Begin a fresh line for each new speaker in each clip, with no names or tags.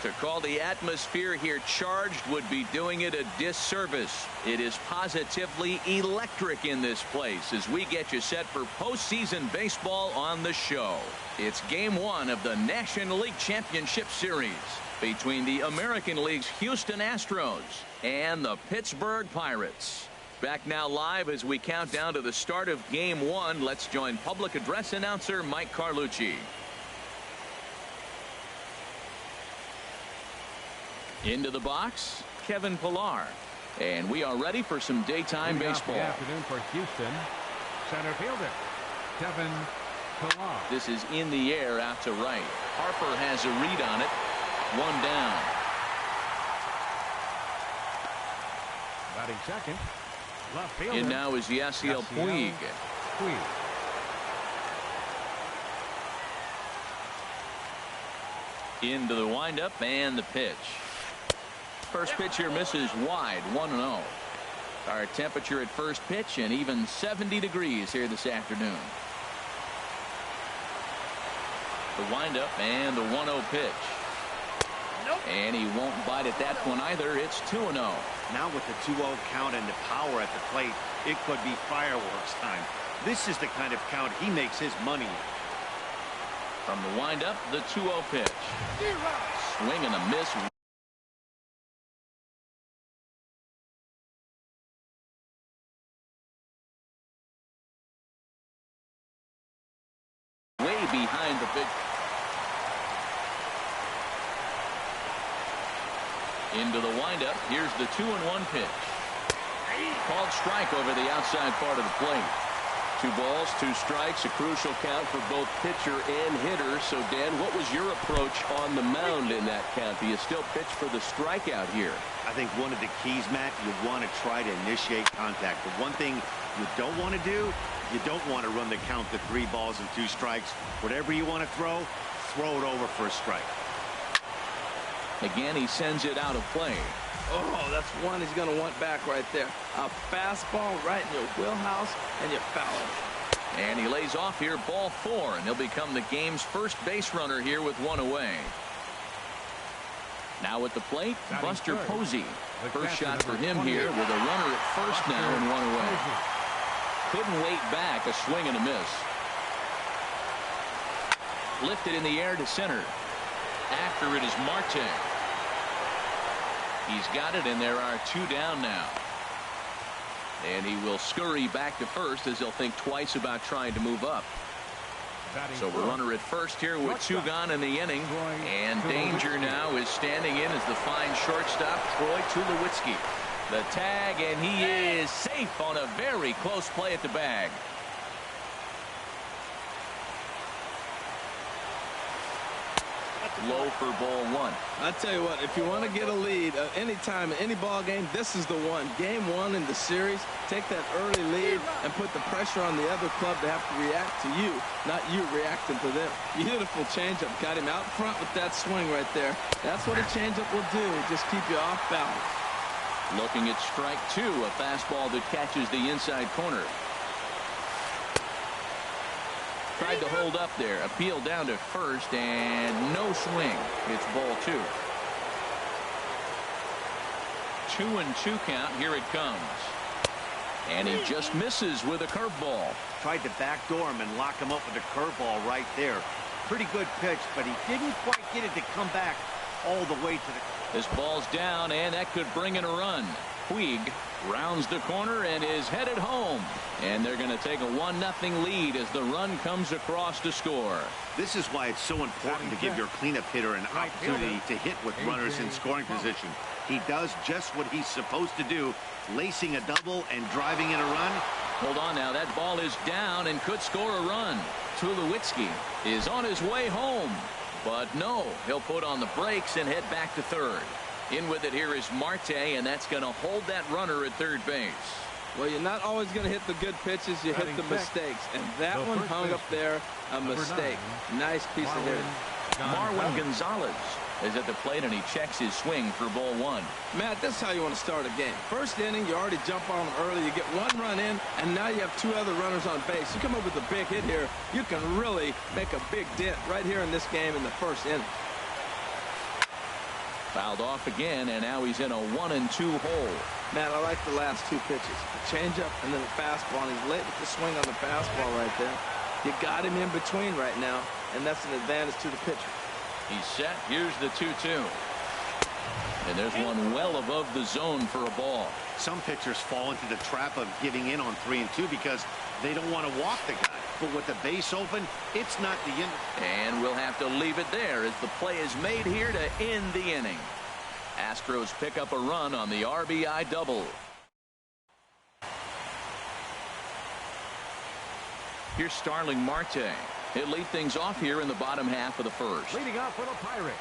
To call the atmosphere here charged would be doing it a disservice. It is positively electric in this place as we get you set for postseason baseball on the show. It's game one of the National League Championship Series between the American League's Houston Astros and the Pittsburgh Pirates. Back now live as we count down to the start of game one. Let's join public address announcer Mike Carlucci. Into the box, Kevin Pillar. And we are ready for some daytime baseball.
Good afternoon for Houston. Center fielder, Kevin Pillar.
This is in the air out to right. Harper has a read on it. One down.
Batting second, left fielder.
And now is Yasiel Puig. Into the windup and the pitch. First pitch here misses wide, 1-0. Our temperature at first pitch and even 70 degrees here this afternoon. The windup and the 1-0 pitch. And he won't bite at that one either. It's 2-0.
Now with the 2-0 count and the power at the plate, it could be fireworks time. This is the kind of count he makes his money.
From the windup, the 2-0 pitch. Swing and a miss. Way behind the pitch. Into the windup. Here's the 2-1 pitch. Called strike over the outside part of the plate. 2 balls, 2 strikes, a crucial count for both pitcher and hitter. So, Dan, what was your approach on the mound in that count? Do you still pitch for the strikeout here?
I think one of the keys, Matt, you want to try to initiate contact. The one thing you don't want to do, you don't want to run the count to 3 balls and 2 strikes. Whatever you want to throw it over for a strike.
Again, he sends it out of play.
Oh, that's one he's going to want back right there. A fastball right in your wheelhouse, and you foul it.
And he lays off here, ball 4, and he'll become the game's first base runner here with 1 away. Now at the plate, Buster Posey. First shot for him here with a runner at first now and 1 away. Couldn't wait back, a swing and a miss. Lifted in the air to center. After it is Marte. He's got it, and there are 2 down now. And he will scurry back to first as he'll think twice about trying to move up. So we're runner at first here with 2 gone in the inning. And danger now is standing in as the fine shortstop, Troy Tulowitzki. The tag, and he is safe on a very close play at the bag. Low for ball 1.
I tell you what, if you want to get a lead any time in any ball game, this is the one. Game 1 in the series, take that early lead and put the pressure on the other club to have to react to you, not you reacting to them. Beautiful changeup, got him out front with that swing right there. That's what a changeup will do, just keep you off balance.
Looking at strike 2, a fastball that catches the inside corner. Tried to hold up there, appeal down to first, and no swing. It's ball 2. 2-2 count. Here it comes. And he just misses with a curveball.
Tried to backdoor him and lock him up with a curveball right there. Pretty good pitch, but he didn't quite get it to come back all the way to the...
This ball's down, and that could bring in a run. Puig rounds the corner and is headed home. And they're going to take a 1-0 lead as the run comes across to score.
This is why it's so important to give your cleanup hitter an opportunity to hit with runners in scoring position. He does just what he's supposed to do, lacing a double and driving in a run.
Hold on now, that ball is down and could score a run. Tulowitzki is on his way home. But no, he'll put on the brakes and head back to third. In with it here is Marte, and that's going to hold that runner at third base.
Well, you're not always going to hit the good pitches. You hit the mistakes. And that one hung up there, a mistake. Nice piece of hitting.
Marwin Gonzalez is at the plate, and he checks his swing for ball 1.
Matt, this is how you want to start a game. First inning, you already jump on them early. You get 1 run in, and now you have 2 other runners on base. You come up with a big hit here, you can really make a big dent right here in this game in the first inning.
Fouled off again, and now he's in a 1-2 hole.
Man, I like the last two pitches. The changeup and then the fastball. And he's late with the swing on the fastball right there. You got him in between right now, and that's an advantage to the pitcher.
He's set. Here's the 2-2. And there's one well above the zone for a ball.
Some pitchers fall into the trap of giving in on 3-2 because they don't want to walk the guy. But with the base open, it's not the end.
And we'll have to leave it there as the play is made here to end the inning. Astros pick up a run on the RBI double. Here's Starling Marte. He'll lead things off here in the bottom half of the first.
Leading off for the Pirates,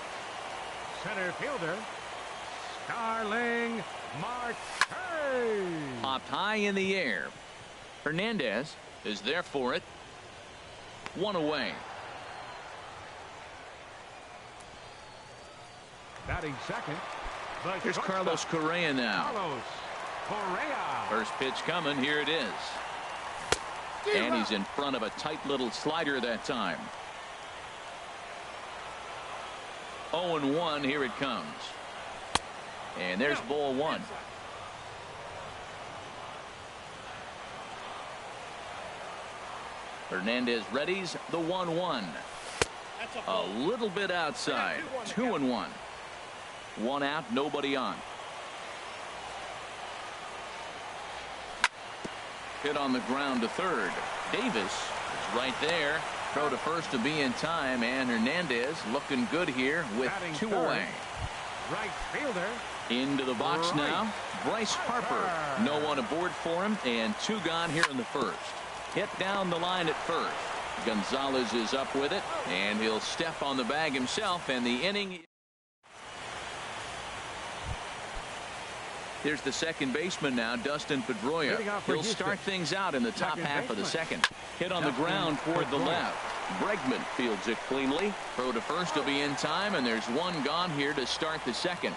center fielder, Starling Marte.
Popped high in the air. Hernandez is there for it. One away.
Batting second.
Here's Carlos Correa now.
Carlos Correa.
First pitch coming. Here it is. And he's in front of a tight little slider that time. 0-1. Here it comes. And there's ball one. Hernandez readies the 1-1. A little bit outside. 2-1. One out, nobody on. Hit on the ground to third. Davis is right there. Throw to first to be in time, and Hernandez looking good here with
Batting
two
third.
away.
Right fielder.
Into the box
Right.
now. Bryce Harper. No one aboard for him, and two gone here in the first. Hit down the line at first. Gonzalez is up with it, and he'll step on the bag himself, and the inning. Here's the second baseman now, Dustin Pedroia. He'll start things out in the top half of the second. Hit on the ground toward the left. Bregman fields it cleanly. Throw to first will be in time, and there's one gone here to start the second.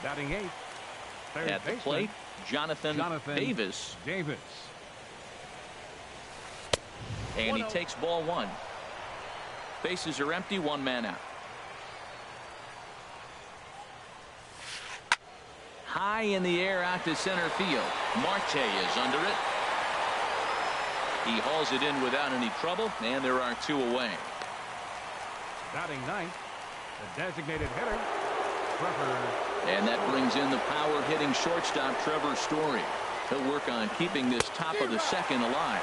Batting eighth. Third
At the
baseman,
plate, Jonathan Davis. And he takes ball one. Bases are empty, one man out. High in the air out to center field. Marte is under it. He hauls it in without any trouble, and there are two away.
Batting ninth, the designated hitter, Trevor.
And that brings in the power hitting shortstop Trevor Story. He'll work on keeping this top of the second alive.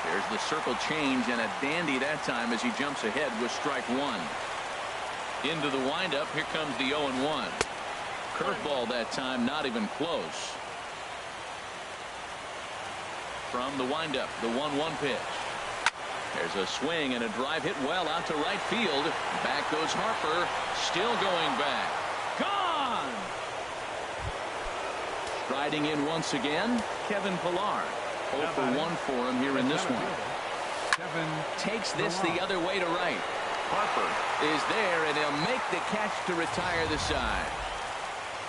There's the circle change, and a dandy that time as he jumps ahead with strike one. Into the windup. Here comes the 0-1. Curveball that time, not even close. From the windup, the 1-1 pitch. There's a swing and a drive hit well out to right field. Back goes Harper. Still going back. Gone! Striding in once again, Kevin Pillar. 0 for 1 for him here in this one. Takes this the other way to right. Harper is there, and he'll make the catch to retire the side.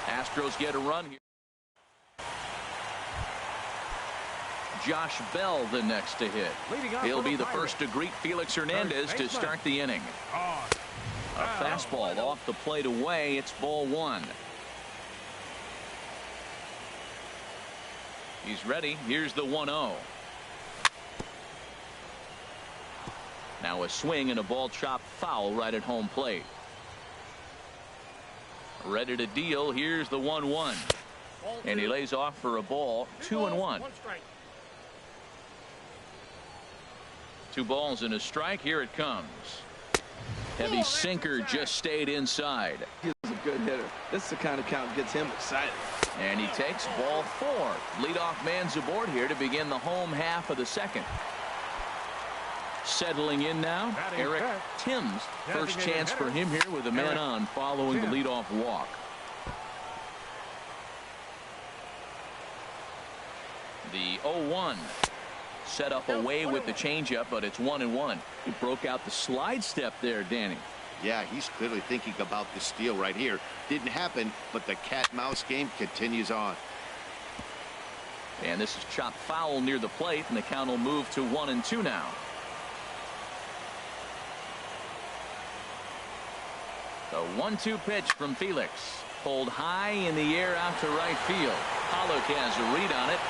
Astros get a run here. Josh Bell the next to hit. He'll be the first to greet Felix Hernandez to start the inning. A fastball off the plate away. It's ball one. He's ready. Here's the 1-0. Now a swing and a ball chopped foul right at home plate. Ready to deal. Here's the 1-1. And he lays off for a ball. 2-1. 2 balls and a strike. Here it comes. Heavy sinker just stayed inside.
He's a good hitter. This is the kind of count gets him excited.
And he takes ball 4. Leadoff man's aboard here to begin the home half of the second. Settling in now, Eric Timms. First chance for him here with a man on following the leadoff walk. The 0-1. Set up away with the changeup, but it's 1-1. He broke out the slide step there, Danny.
Yeah, he's clearly thinking about the steal right here. Didn't happen, but the cat-mouse game continues on.
And this is chopped foul near the plate, and the count will move to 1-2 now. The 1-2 pitch from Felix. Pulled high in the air out to right field. Pollock has a read on it.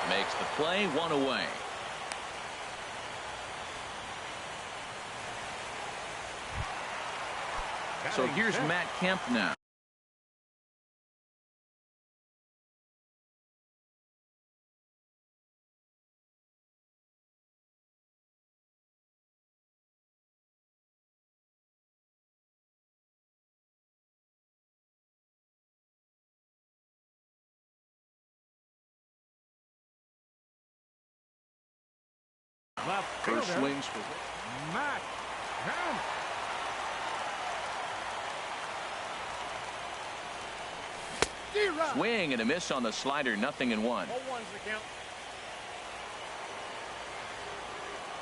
Makes the play, 1 away. So here's Matt Kemp now. First swings for
Matt Kemp.
Swing and a miss on the slider. 0-1.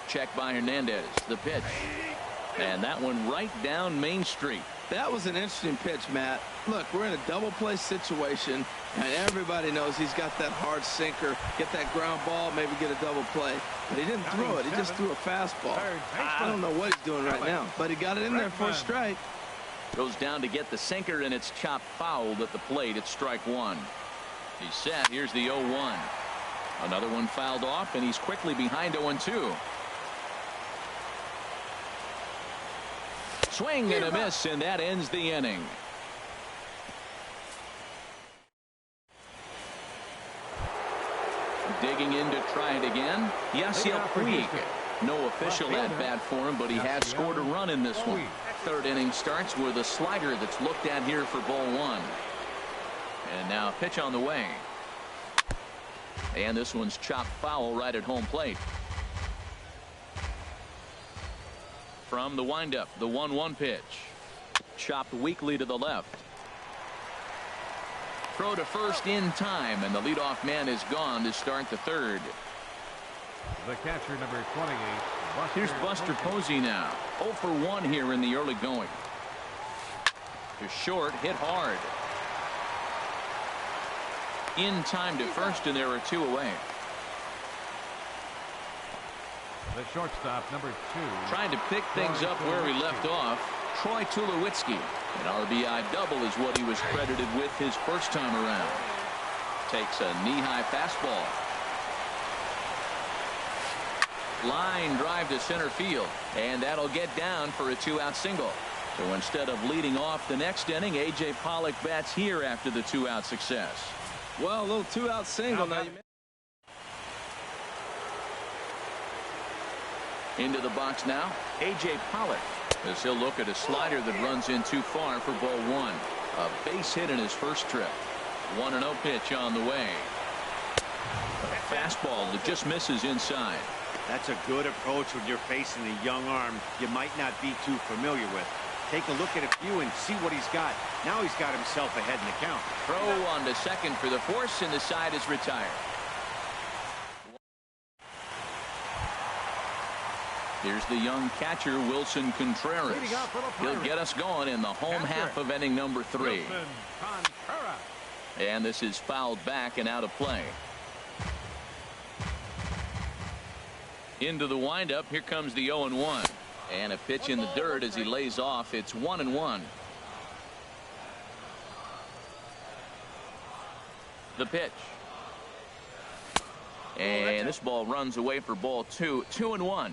Check by Hernandez. The pitch. And that one right down Main Street.
That was an interesting pitch, Matt. Look, we're in a double play situation, and everybody knows he's got that hard sinker. Get that ground ball, maybe get a double play. But he didn't throw it. He just threw a fastball. I don't know what he's doing right now, but he got it in there for a strike.
Goes down to get the sinker, and it's chopped fouled at the plate. It's strike 1. He's set. Here's the 0-1. Another one fouled off, and he's quickly behind 0-2. Swing and a miss, and that ends the inning. Digging in to try it again. Yasiel Puig. No official at bat for him, but he has scored a run in this one. Third inning starts with a slider that's looked at here for ball 1. And now a pitch on the way. And this one's chopped foul right at home plate. From the windup, the 1-1 pitch. Chopped weakly to the left. Throw to first in time, and the leadoff man is gone to start the third.
The catcher, number 28.
Here's Buster Posey now. 0 for 1 here in the early going. To short, hit hard. In time to first, and there are 2 away.
The shortstop, number 2.
Trying to pick things up where he left off. Troy Tulowitzki. An RBI double is what he was credited with his first time around. Takes a knee-high fastball. Line drive to center field, and that'll get down for a 2-out single. So instead of leading off the next inning, A.J. Pollock bats here after the 2-out success.
Well, a little 2-out single. Now you
into the box now, A.J. Pollock, as he'll look at a slider that runs in too far for ball 1. A base hit in his first trip. 1-0 pitch on the way. A fastball that just misses inside.
That's a good approach when you're facing a young arm you might not be too familiar with. Take a look at a few and see what he's got. Now he's got himself ahead in the count.
Throw on to second for the force, and the side is retired. Here's the young catcher, Wilson Contreras. He'll get us going in the home half of inning number 3. And this is fouled back and out of play. Into the windup. Here comes the 0-1. And a pitch in the dirt as he lays off. It's 1-1. The pitch. And this ball runs away for ball 2. 2-1.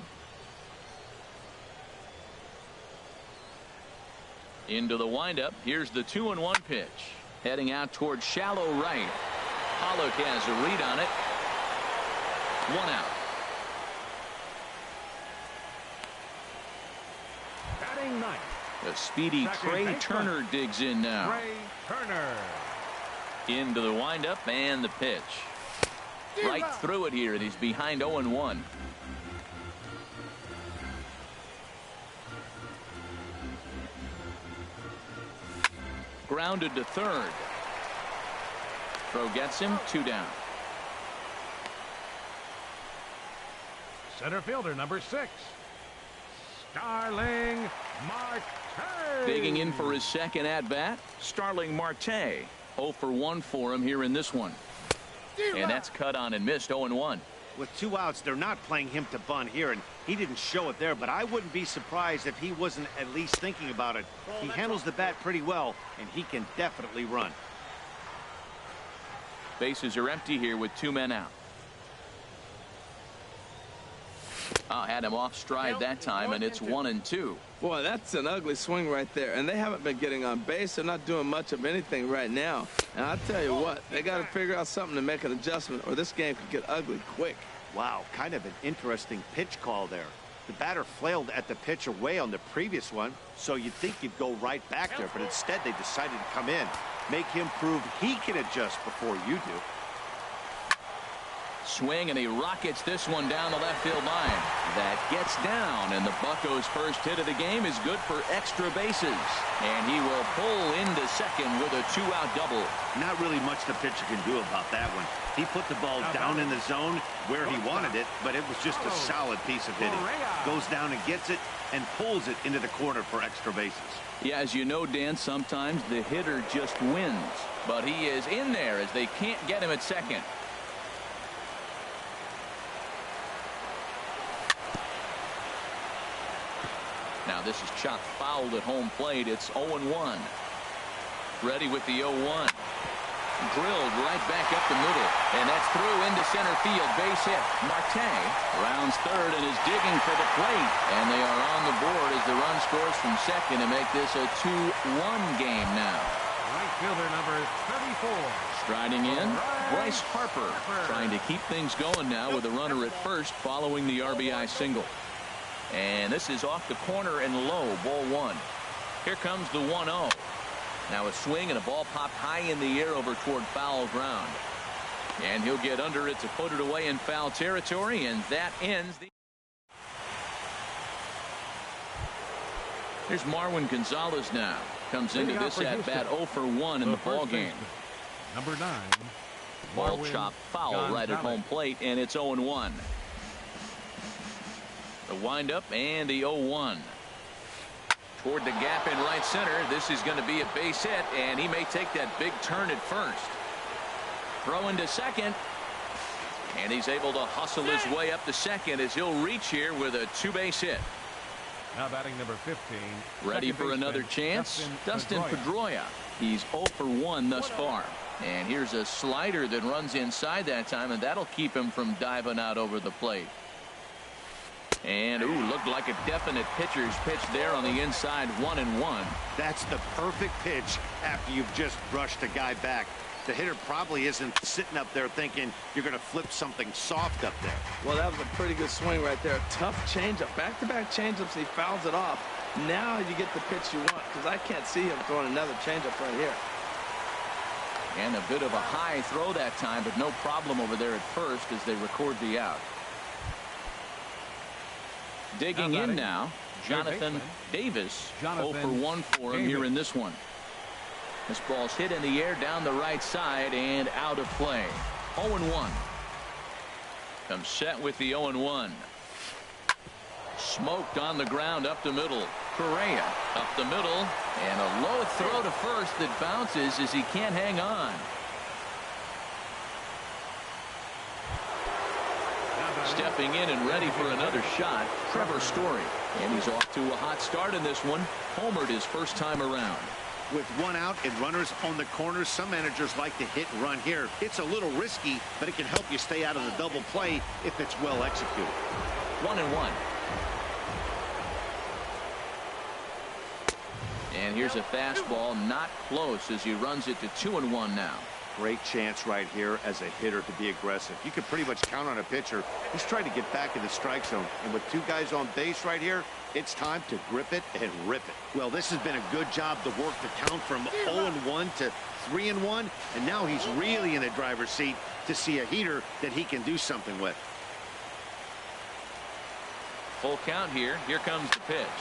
Into the windup. Here's the 2-1 pitch. Heading out towards shallow right. Pollock has a read on it. 1 out.
Batting ninth.
The speedy Trey Turner digs in now.
Trey Turner.
Into the windup and the pitch. Right through it here, and he's behind 0-1. Grounded to third. Throw gets him. 2 down.
Center fielder, number 6. Starling Marte.
Digging in for his second at-bat, Starling Marte. 0 for 1 for him here in this one. And that's cut on and missed. 0-1.
With 2 outs, they're not playing him to bunt here, and he didn't show it there, but I wouldn't be surprised if he wasn't at least thinking about it. He handles the bat pretty well, and he can definitely run.
Bases are empty here with 2 men out. Had him off stride that time, and it's 1-2.
Boy, that's an ugly swing right there. And they haven't been getting on base. They're not doing much of anything right now. And I'll tell you what, they got to figure out something to make an adjustment, or this game could get ugly quick.
Wow, kind of an interesting pitch call there. The batter flailed at the pitch away on the previous one, so you'd think he'd go right back there, but instead they decided to come in, make him prove he can adjust before you do.
Swing, and he rockets this one down the left field line. That gets down, and the Buccos' first hit of the game is good for extra bases. And he will pull into second with a 2-out double.
Not really much the pitcher can do about that one. He put the ball down in the zone where he wanted it, but it was just a solid piece of hitting. Goes down and gets it and pulls it into the corner for extra bases.
Yeah, as you know, Dan, sometimes the hitter just wins. But he is in there as they can't get him at second. Now this is chopped fouled at home plate. It's 0-1. Ready with the 0-1. Drilled right back up the middle. And that's through into center field. Base hit. Marte rounds third and is digging for the plate. And they are on the board as the run scores from second to make this a 2-1 game now.
Right fielder number 34.
Striding in, Bryce Harper trying to keep things going now with a runner at first following the RBI single. And this is off the corner and low, ball 1. Here comes the 1-0. Now a swing and a ball popped high in the air over toward foul ground. And he'll get under it to put it away in foul territory, and that ends the... Here's Marwin Gonzalez now. Comes into this at bat 0 for 1 in the ball game.
Number 9.
Ball chopped foul right at home plate, and it's 0-1. The windup and the 0-1. Toward the gap in right center. This is going to be a base hit, and he may take that big turn at first. Throw into second. And he's able to hustle his way up to second as he'll reach here with a 2-base hit.
Now batting number 15.
Ready for another chance? Dustin Pedroia. He's 0 for 1 thus far. And here's a slider that runs inside that time, and that'll keep him from diving out over the plate. And, looked like a definite pitcher's pitch there on the inside, 1-1.
That's the perfect pitch after you've just brushed a guy back. The hitter probably isn't sitting up there thinking you're going to flip something soft up there.
Well, that was a pretty good swing right there. Tough changeup. Back-to-back changeups, he fouls it off. Now you get the pitch you want, because I can't see him throwing another changeup right here.
And a bit of a high throw that time, but no problem over there at first as they record the out. Digging in now, Jonathan Davis. 0 for 1 for him here in this one. This ball's hit in the air down the right side and out of play. 0-1. Comes set with the 0-1. Smoked on the ground up the middle. Correa up the middle, and a low throw to first that bounces as he can't hang on. Stepping in and ready for another shot, Trevor Story. And he's off to a hot start in this one. Homered his first time around.
With 1 out and runners on the corners, some managers like to hit and run here. It's a little risky, but it can help you stay out of the double play if it's well executed.
1-1. And here's a fastball not close as he runs it to 2-1 now.
Great chance right here as a hitter to be aggressive. You can pretty much count on a pitcher who's trying to get back in the strike zone. And with 2 guys on base right here, it's time to grip it and rip it. Well, this has been a good job to work the count from 0-1 to 3-1. And now he's really in the driver's seat to see a heater that he can do something with.
Full count here. Here comes the pitch.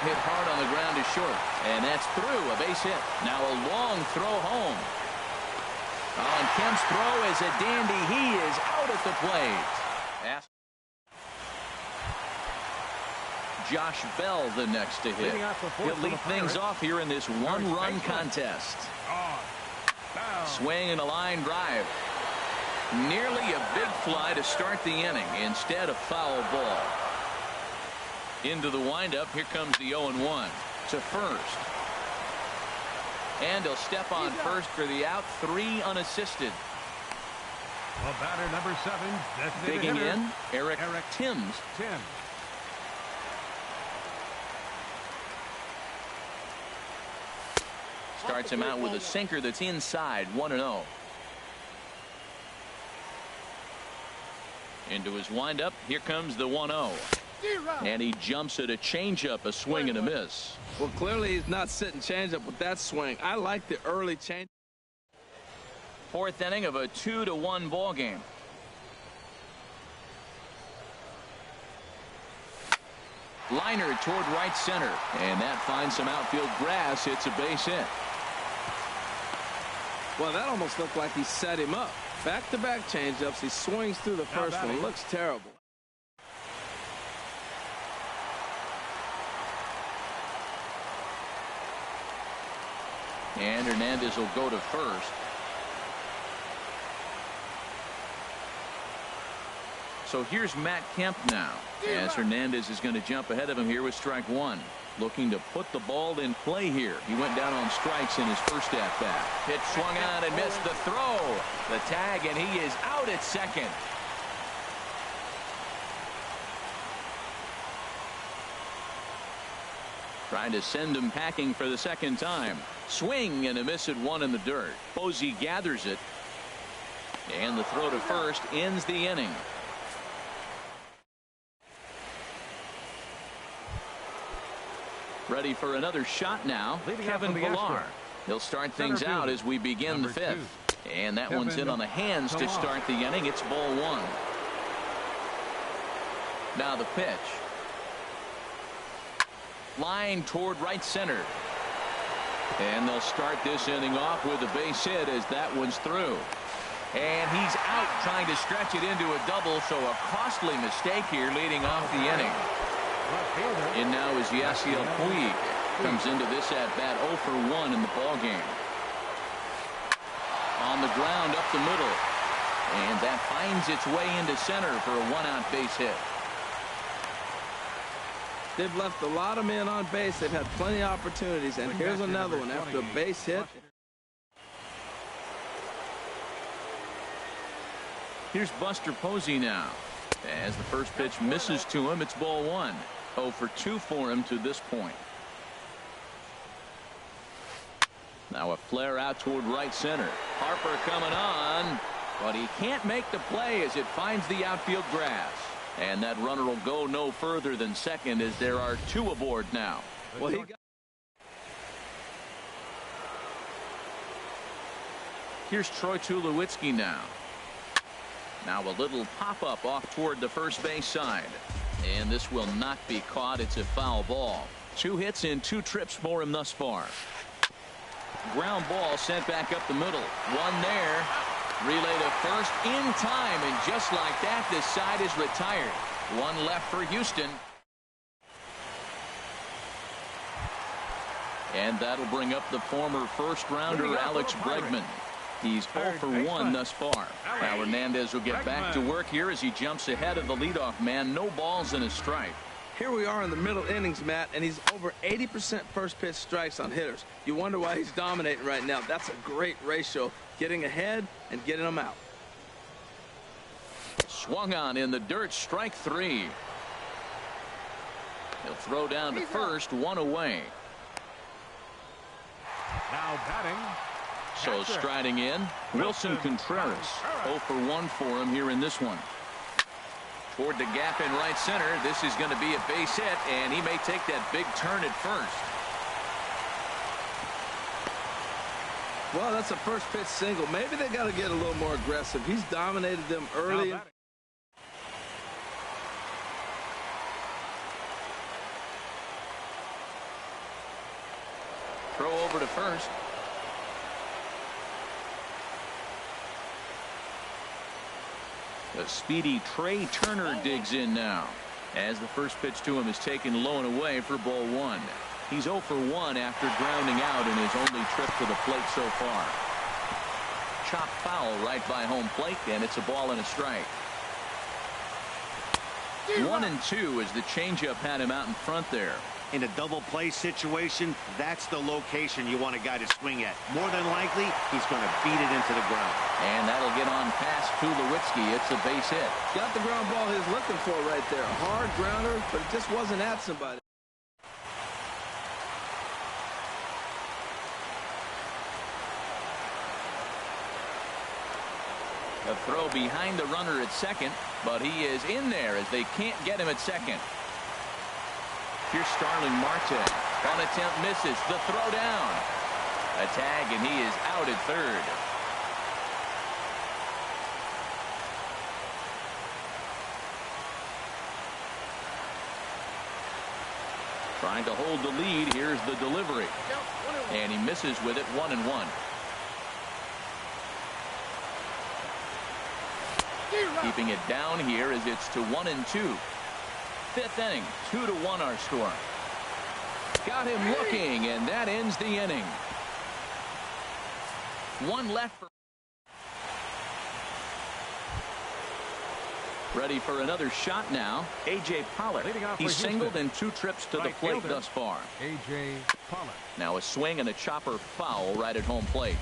Hit hard on the ground is short. And that's through. A base hit. Now a long throw home. And Kemp's throw is a dandy. He is out at the plate. Josh Bell the next to hit. He'll lead things off here in this 1-run contest. Swing and a line drive. Nearly a big fly to start the inning. Instead, a foul ball. Into the windup. Here comes the 0-1 to first. And he'll step on first for the out. 3 unassisted.
Well, batter number 7.
Digging in, Eric Timms. Starts him out with a sinker that's inside. 1-0. Into his windup. Here comes the 1-0. And he jumps at a changeup, a swing and a miss.
Well, clearly he's not sitting changeup with that swing. I like the early change.
4th inning of a 2-1 ball game. Liner toward right center, and that finds some outfield grass. It's a base hit.
Well, that almost looked like he set him up. Back-to-back changeups. He swings through the first one. Looks terrible.
And Hernandez will go to first. So here's Matt Kemp now, as Hernandez is going to jump ahead of him here with strike 1. Looking to put the ball in play here. He went down on strikes in his first at-bat. Pitch swung on and missed the throw. The tag, and he is out at second. Trying to send him packing for the second time. Swing and a miss at 1 in the dirt. Posey gathers it. And the throw to first ends the inning. Ready for another shot now. Kevin Pillar. He'll start things out as we begin the 5th. And that one's in on the hands to start the inning. It's ball 1. Now the pitch. Line toward right center. And they'll start this inning off with a base hit as that one's through. And he's out trying to stretch it into a double, so a costly mistake here leading off the inning. And now is Yasiel Puig. Comes into this at-bat 0 for 1 in the ballgame. On the ground up the middle. And that finds its way into center for a 1-out base hit.
They've left a lot of men on base. They've had plenty of opportunities. And here's another one after a base hit.
Here's Buster Posey now. As the first pitch misses to him, it's ball 1. 0 for 2 for him to this point. Now a flare out toward right center. Harper coming on, but he can't make the play as it finds the outfield grass. And that runner will go no further than second as there are 2 aboard now.
Well,
Here's Troy Tulowitzki now. Now a little pop-up off toward the first base side. And this will not be caught. It's a foul ball. 2 hits in 2 trips for him thus far. Ground ball sent back up the middle. 1 there. Relay to first in time. And just like that, this side is retired. 1 left for Houston. And that'll bring up the former first-rounder Alex Bregman. He's 0 for 1 thus far. Now Hernandez will get back to work here as he jumps ahead of the leadoff man. No balls and a strike.
Here we are in the middle innings, Matt, and he's over 80% first pitch strikes on hitters. You wonder why he's dominating right now. That's a great ratio. Getting ahead and getting them out.
Swung on in the dirt. Strike 3. He'll throw down to first. 1 away.
Now batting.
So striding in, Wilson Contreras. 0 for 1 for him here in this one. Toward the gap in right center. This is going to be a base hit, and he may take that big turn at first.
Well, that's a first pitch single. Maybe they got to get a little more aggressive. He's dominated them early.
Throw over to first. The speedy Trey Turner digs in now as the first pitch to him is taken low and away for ball 1. He's 0 for 1 after grounding out in his only trip to the plate so far. chop foul right by home plate, and it's a ball and a strike. 1-2 as the changeup had him out in front there.
In a double play situation, that's the location you want a guy to swing at. More than likely, he's going to beat it into the ground.
And that'll get on past Tulowitzki. It's a base hit.
Got the ground ball he's looking for right there. Hard grounder, but it just wasn't at somebody.
A throw behind the runner at second, but he is in there as they can't get him at second. Here's Starling Marte. One attempt misses. The throw down. A tag, and he is out at third. Trying to hold the lead. Here's the delivery. And he misses with it. 1-1. Keeping it down here as it's to 1-2. Fifth inning, 2-1 our score. Got him looking, and that ends the inning. One left for. Ready for another shot now. A.J. Pollock. He's singled in 2 trips to the plate thus far.
A.J. Pollock.
Now a swing and a chopper foul right at home plate.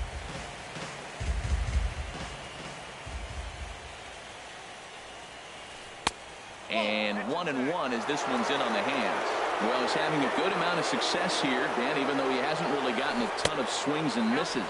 And 1-1 as this one's in on the hands. Well, he's having a good amount of success here, Dan, even though he hasn't really gotten a ton of swings and misses.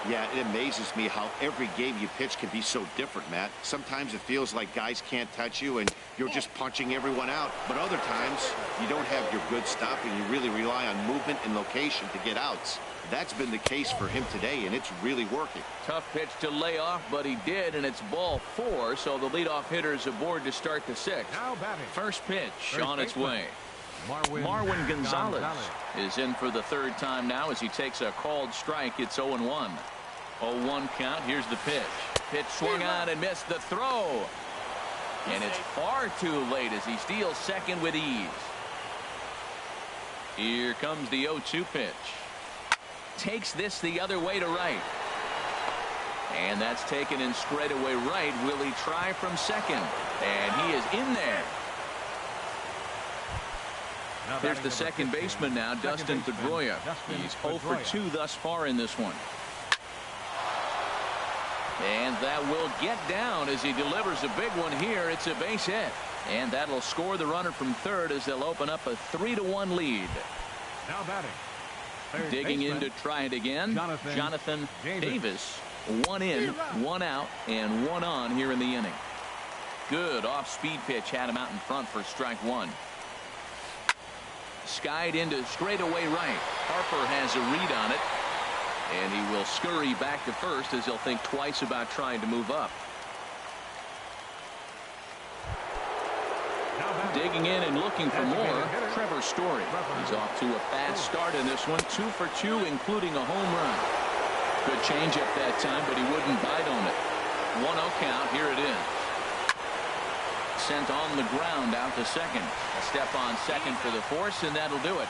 Yeah, it amazes me how every game you pitch can be so different, Matt. Sometimes it feels like guys can't touch you and you're just punching everyone out. But other times you don't have your good stuff and you really rely on movement and location to get outs. That's been the case for him today, and it's really working.
Tough pitch to lay off, but he did, and it's ball 4, so the leadoff hitter is aboard to start the 6th.
Now batting.
First pitch on its way.
Marwin
Gonzalez is in for the 3rd time now as he takes a called strike. It's 0-1. 0-1 count. Here's the pitch. Pitch swung on and missed the throw. And it's far too late as he steals second with ease. Here comes the 0-2 pitch. Takes this the other way to right. And that's taken in straightaway right. Will he try from second? And he is in there. Here's the second baseman now, Dustin Pedroia. He's 0 for 2 thus far in this one. And that will get down as he delivers a big one here. It's a base hit. And that'll score the runner from third as they'll open up a 3-1 lead.
Now batting.
Digging in to try it again. Jonathan Davis. 1 in, 1 out, and 1 on here in the inning. Good off-speed pitch had him out in front for strike 1. Skied into straightaway right. Harper has a read on it. And he will scurry back to first as he'll think twice about trying to move up. Digging in and looking for more, Trevor Story. He's off to a fast start in this one. 2 for 2, including a home run. Good changeup that time, but he wouldn't bite on it. 1-0 count. Here it is. Sent on the ground out to second. A step on second for the force, and that'll do it.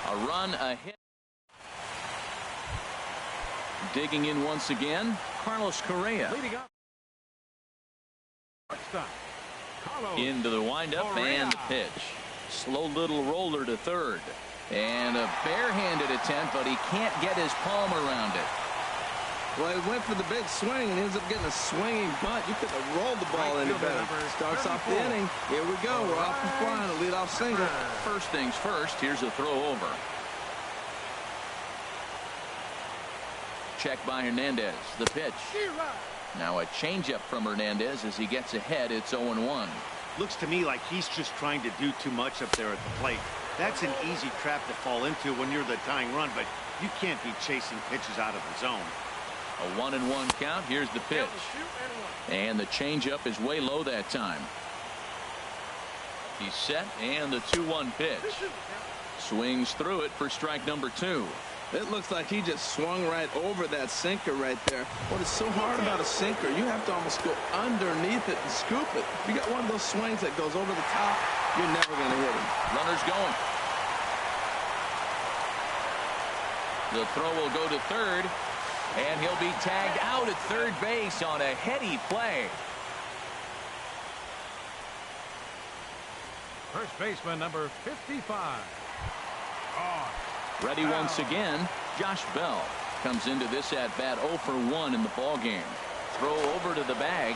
A run, a hit. Digging in once again, Carlos Correa.
Leading up.
Into the windup and the pitch. Slow little roller to third. And a barehanded attempt, but he can't get his palm around it.
Well, he went for the big swing and ends up getting a swinging bunt. You couldn't have rolled the ball any better. Starts off the inning. Here we go. We're off and flying. A leadoff single.
First things first. Here's a throw over. Check by Hernandez. The pitch. Now a changeup from Hernandez as he gets ahead. It's 0-1.
Looks to me like he's just trying to do too much up there at the plate. That's an easy trap to fall into when you're the tying run, but you can't be chasing pitches out of the zone.
A 1-1 count. Here's the pitch. And the changeup is way low that time. He's set, and the 2-1 pitch. Swings through it for strike number 2.
It looks like he just swung right over that sinker right there. What is so hard about a sinker, you have to almost go underneath it and scoop it. If you got one of those swings that goes over the top, you're never going to hit him.
Runner's going. The throw will go to third. And he'll be tagged out at third base on a heady play.
First baseman number 55.
Ready once again. Josh Bell comes into this at bat 0 for 1 in the ball game. Throw over to the bag.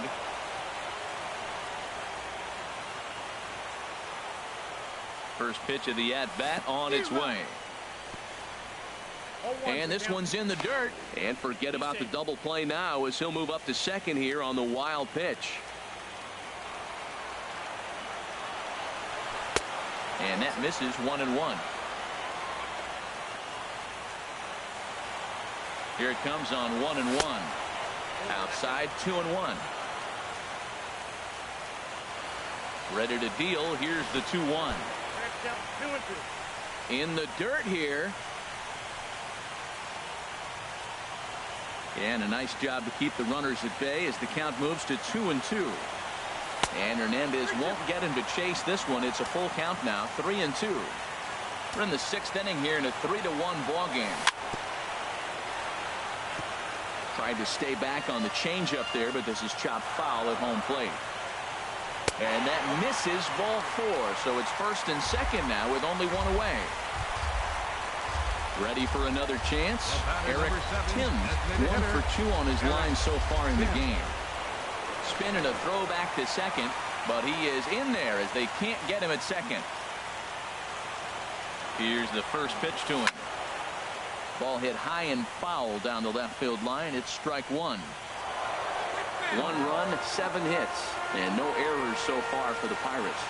First pitch of the at bat on its way. And this one's in the dirt. And forget about the double play now as he'll move up to second here on the wild pitch. And that misses 1-1. Here it comes on 1-1. Outside 2-1. Ready to deal. Here's the 2-1. In the dirt here. And a nice job to keep the runners at bay as the count moves to 2-2. And Hernandez won't get him to chase this one. It's a full count now, 3-2. We're in the 6th inning here in a 3-1 ball game. Tried to stay back on the changeup there, but this is chopped foul at home plate. And that misses, ball 4. So it's first and second now with only one away. Ready for another chance. Eric Timms, 1 for 2 on his line so far in the game. Spin and a throw back to second, but he is in there as they can't get him at second. Here's the first pitch to him. Ball hit high and foul down the left field line. It's strike 1. 1 run, 7 hits, and no errors so far for the Pirates.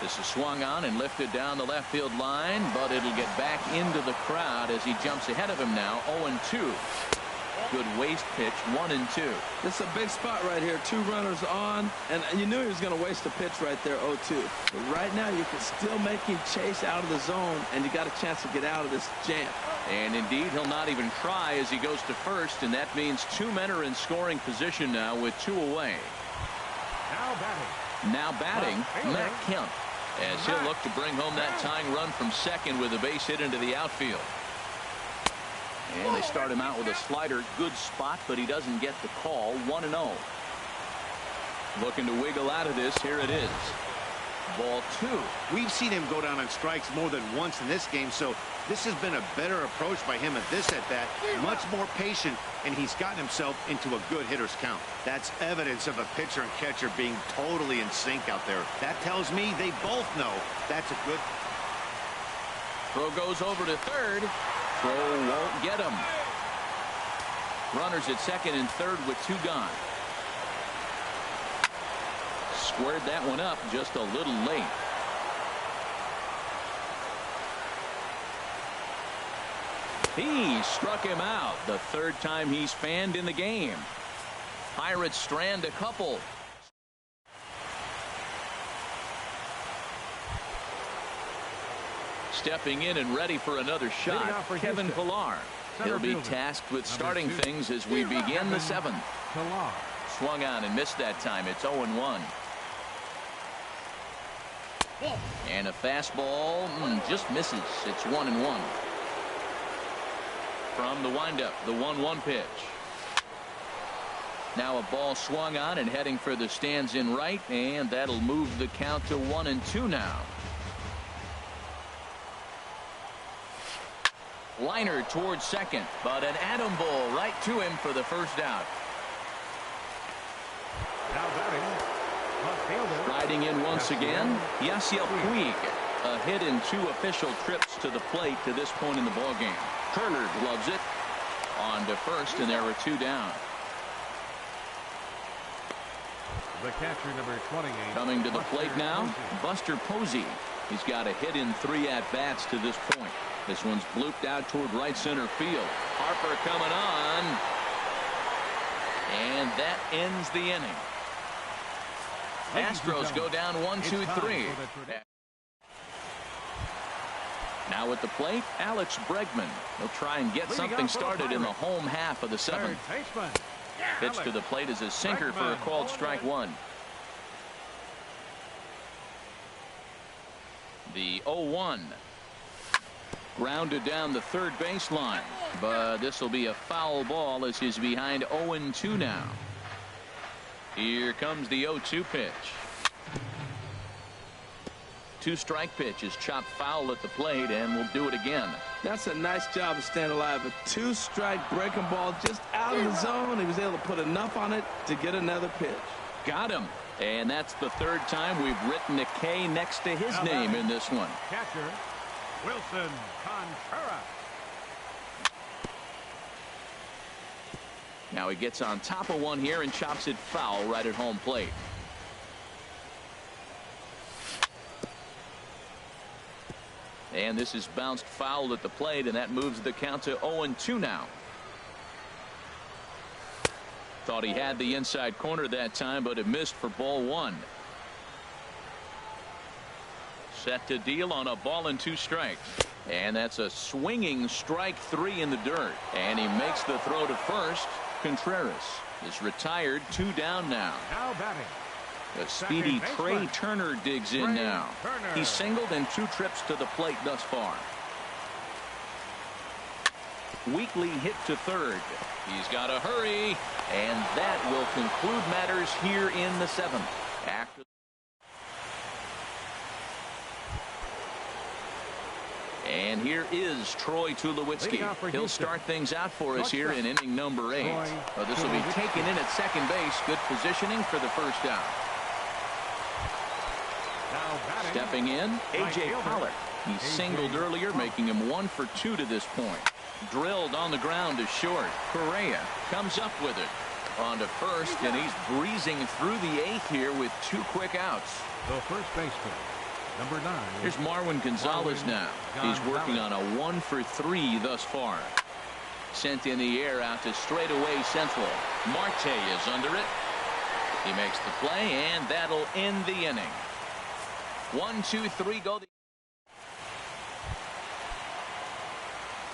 This is swung on and lifted down the left field line, but it'll get back into the crowd as he jumps ahead of him now. 0-2. Good waste pitch, 1-2.
This is a big spot right here. 2 runners on, and you knew he was going to waste a pitch right there, 0-2. But right now you can still make him chase out of the zone, and you got a chance to get out of this jam.
And indeed, he'll not even try as he goes to first, and that means 2 men are in scoring position now with 2 away. Now batting, Matt Kemp, as he'll look to bring home that tying run from second with a base hit into the outfield. And they start him out with a slider. Good spot, but he doesn't get the call. 1-0. Looking to wiggle out of this. Here it is. Ball 2.
We've seen him go down on strikes more than once in this game, so this has been a better approach by him at this at-bat. Much more patient, and he's gotten himself into a good hitter's count. That's evidence of a pitcher and catcher being totally in sync out there. That tells me they both know that's a good.
Throw goes over to third. Throw won't get him. Runners at second and third with 2 gone. Squared that one up just a little late. He struck him out the 3rd time he's fanned in the game. Pirates strand a couple. Stepping in and ready for another shot, Kevin Pillar. He'll be tasked with starting things as we begin the 7th. Swung on and missed that time. It's 0-1. And a fastball just misses. It's 1-1. From the windup, the 1-1 pitch. Now a ball swung on and heading for the stands in right, and that'll move the count to 1-2 now. Liner towards second, but an atom ball right to him for the first out.
Now batting, left fielder.
Riding in once again, Yasiel Puig. A hit in 2 official trips to the plate to this point in the ball game. Turner gloves it on to first, and there were 2 down.
The catcher, number 28.
Coming to the plate now, Buster Posey. He's got a hit in 3 at-bats to this point. This one's blooped out toward right center field. Harper coming on. And that ends the inning. Astros go down 1-2-3. Now at the plate, Alex Bregman. He'll try and get something started in the home half of the 7th. Pitch to the plate is a sinker for a called strike 1. The 0-1. Grounded down the third baseline, but this will be a foul ball as he's behind 0-2 now. Here comes the 0-2 pitch. 2-strike pitch is chopped foul at the plate, and we'll do it again.
That's a nice job of staying alive. A 2-strike breaking ball just out of the zone. He was able to put enough on it to get another pitch.
Got him. And that's the third time we've written a K next to his name in this one.
Catcher, Wilson Contreras.
Now he gets on top of one here and chops it foul right at home plate. And this is bounced foul at the plate, and that moves the count to 0-2 now. Thought he had the inside corner that time, but it missed for ball one. Set to deal on a ball and 2 strikes. And that's a swinging strike 3 in the dirt. And he makes the throw to first. Contreras is retired, 2 down now.
Now batting.
The speedy Trey Turner digs in now. He's singled in 2 trips to the plate thus far. Weekly hit to third. He's got to hurry, and that will conclude matters here in the 7th. After and here is Troy Tulowitzki. He'll start things out for us here in inning number 8. Well, this will be taken in at second base. Good positioning for the first out. Stepping in, A.J. Pollock. He singled earlier, making him 1 for 2 to this point. Drilled on the ground to short. Correa comes up with it. On to first, and he's breezing through the 8th here with 2 quick outs.
The first baseman, number 9.
Here's Marwin Gonzalez now. He's working on a 1 for 3 thus far. Sent in the air out to straightaway central. Marte is under it. He makes the play, and that'll end the inning. 1, 2, 3 go.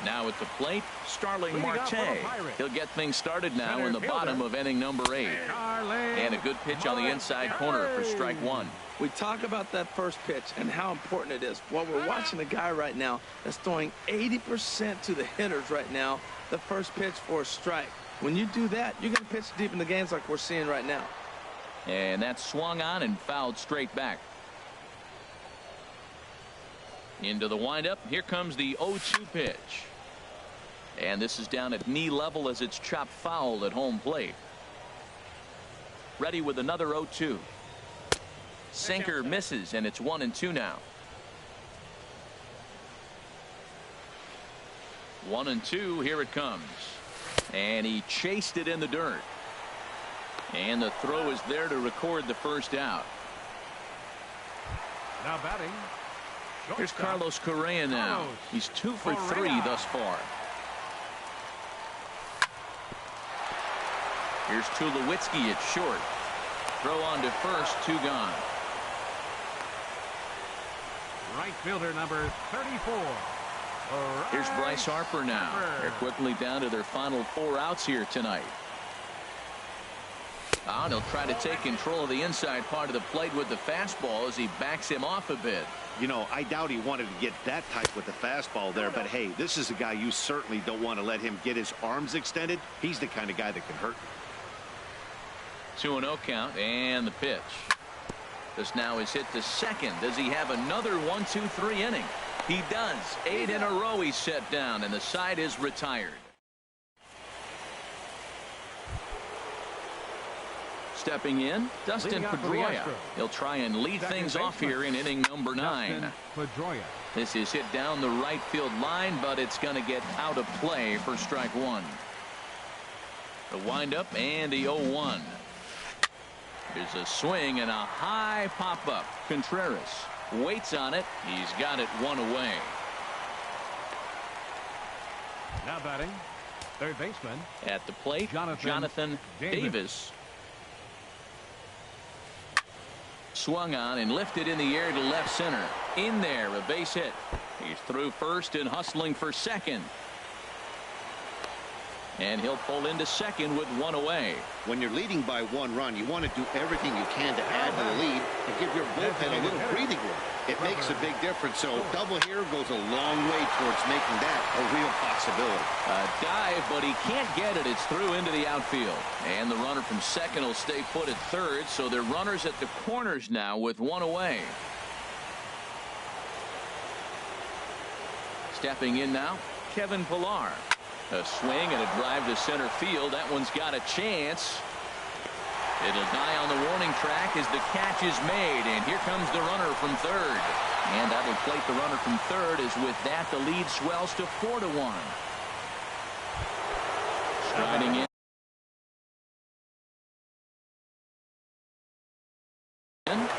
Now at the plate, Starling Marte. He'll get things started now in the bottom of inning number 8. And a good pitch on the inside corner for strike 1.
We talk about that first pitch and how important it is. Well, we're watching a guy right now that's throwing 80% to the hitters right now. The first pitch for a strike. When you do that, you're going to pitch deep in the games like we're seeing right now.
And that's swung on and fouled straight back. Into the windup. Here comes the 0-2 pitch. And this is down at knee level as it's chopped foul at home plate. Ready with another 0-2. Sinker misses, and it's 1-2 now. 1-2. Here it comes. And he chased it in the dirt. And the throw is there to record the first out.
Now batting.
Here's Carlos Correa now. He's 2 for 3 thus far. Here's Tulowitzki at short. Throw on to first, 2 gone.
Right fielder number 34.
Here's Bryce Harper now. They're quickly down to their final 4 outs here tonight. And he'll try to take control of the inside part of the plate with the fastball as he backs him off a bit.
You know, I doubt he wanted to get that tight with the fastball there, but hey, this is a guy you certainly don't want to let him get his arms extended. He's the kind of guy that can hurt.
2-0 count, and the pitch. This now is hit to second. Does he have another 1-2-3 inning? He does. 8 in a row he's set down, and the side is retired. Stepping in, Dustin Pedroia. He'll try and lead things off here in inning number 9. This is hit down the right field line, but it's going to get out of play for strike 1. The windup and the 0-1. There's a swing and a high pop-up. Contreras waits on it. He's got it 1 away.
Now batting, third baseman.
At the plate, Jonathan Davis. Swung on and lifted in the air to left center. In there, a base hit. He's through first and hustling for second. And he'll pull into second with one away.
When you're leading by 1 run, you want to do everything you can to add to the lead and give your bullpen a little breathing room. It makes a big difference, so double here goes a long way towards making that a real possibility.
A dive, but he can't get it. It's through into the outfield. And the runner from second will stay put at third, so they're runners at the corners now with one away. Stepping in now, Kevin Pillar. A swing and a drive to center field. That one's got a chance. It'll die on the warning track as the catch is made. And here comes the runner from third. And that'll plate the runner from third, as with that the lead swells to 4-1. Striding in.
Left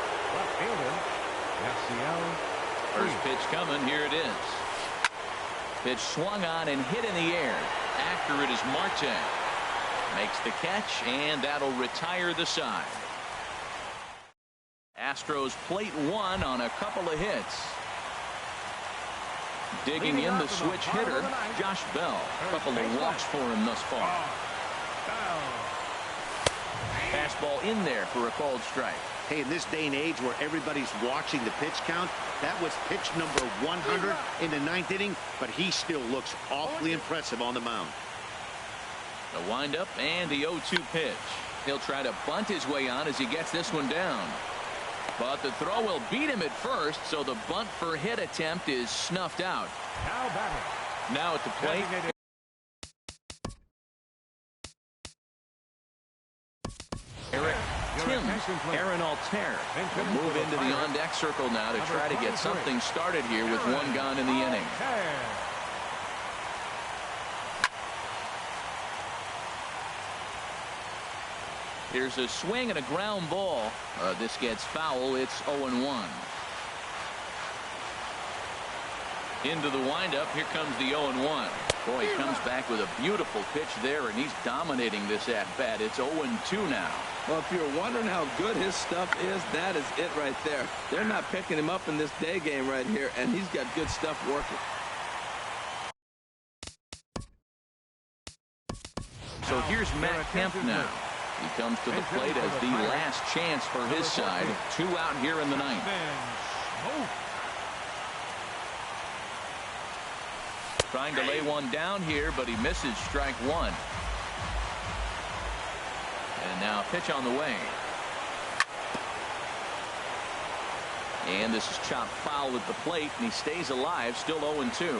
fielder. FCL.
First pitch coming. Here it is. Pitch swung on and hit in the air. After it is Marte. Makes the catch, and that'll retire the side. Astros plate one on a couple of hits. Digging in the switch hitter, Josh Bell. A couple of walks for him thus far. Fastball in there for a called strike.
Hey, in this day and age where everybody's watching the pitch count, that was pitch number 100 in the 9th inning, but he still looks awfully impressive on the mound.
The windup and the 0-2 pitch. He'll try to bunt his way on as he gets this one down. But the throw will beat him at first, so the bunt for hit attempt is snuffed out. Now at the plate. Eric Timms. Aaron Altair will move into the on-deck circle now to try to get something started here with one gone in the inning. Here's a swing and a ground ball. This gets foul. It's 0-1. Into the windup. Here comes the 0-1. Boy, he comes back with a beautiful pitch there, and he's dominating this at-bat. It's 0-2 now.
Well, if you're wondering how good his stuff is, that is it right there. They're not picking him up in this day game right here, and he's got good stuff working.
So here's Matt Kemp now. He comes to the plate as the last chance for his side. 2 out here in the 9th. Trying to lay one down here, but he misses strike one. And now pitch on the way. And this is chopped foul at the plate, and he stays alive, still 0-2.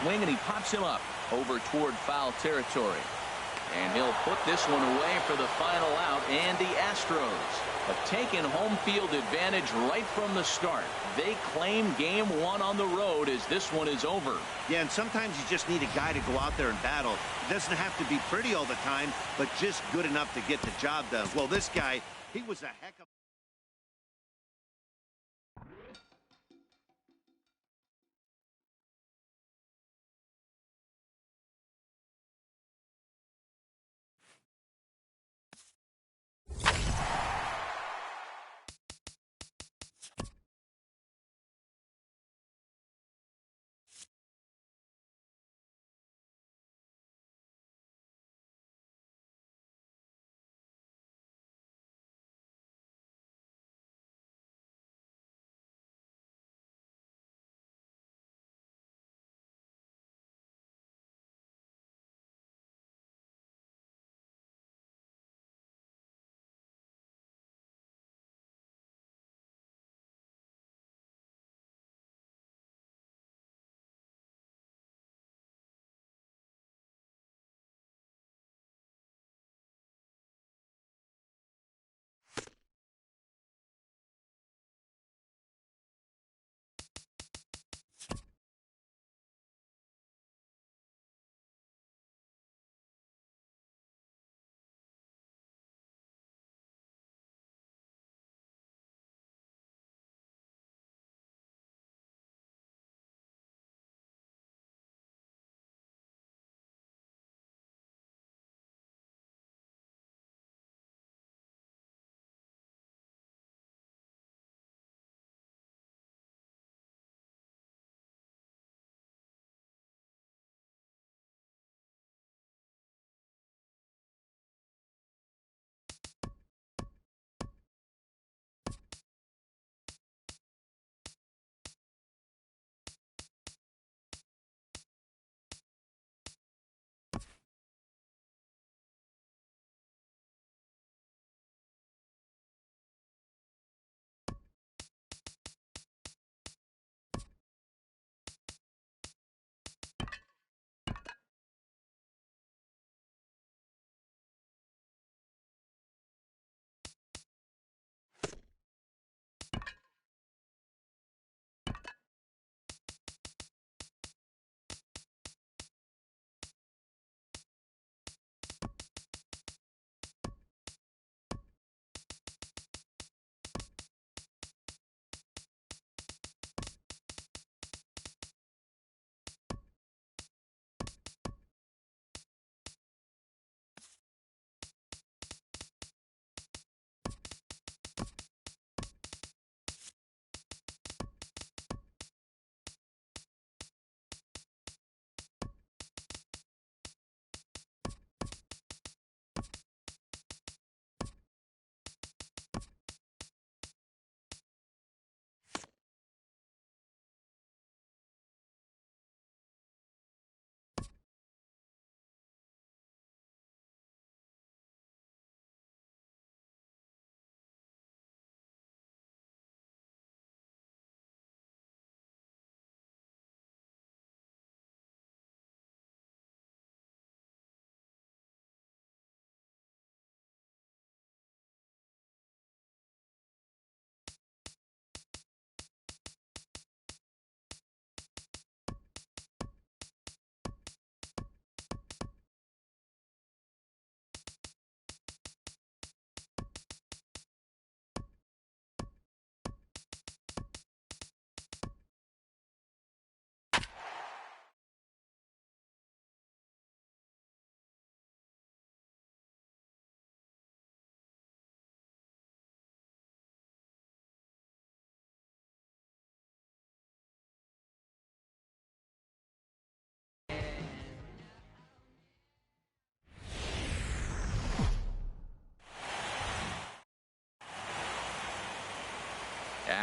Swing, and he pops him up over toward foul territory. And he'll put this one away for the final out. And the Astros have taken home field advantage right from the start. They claim game one on the road as this one is over.
Yeah, and sometimes you just need a guy to go out there and battle. It doesn't have to be pretty all the time, but just good enough to get the job done. Well, this guy, he was a heck of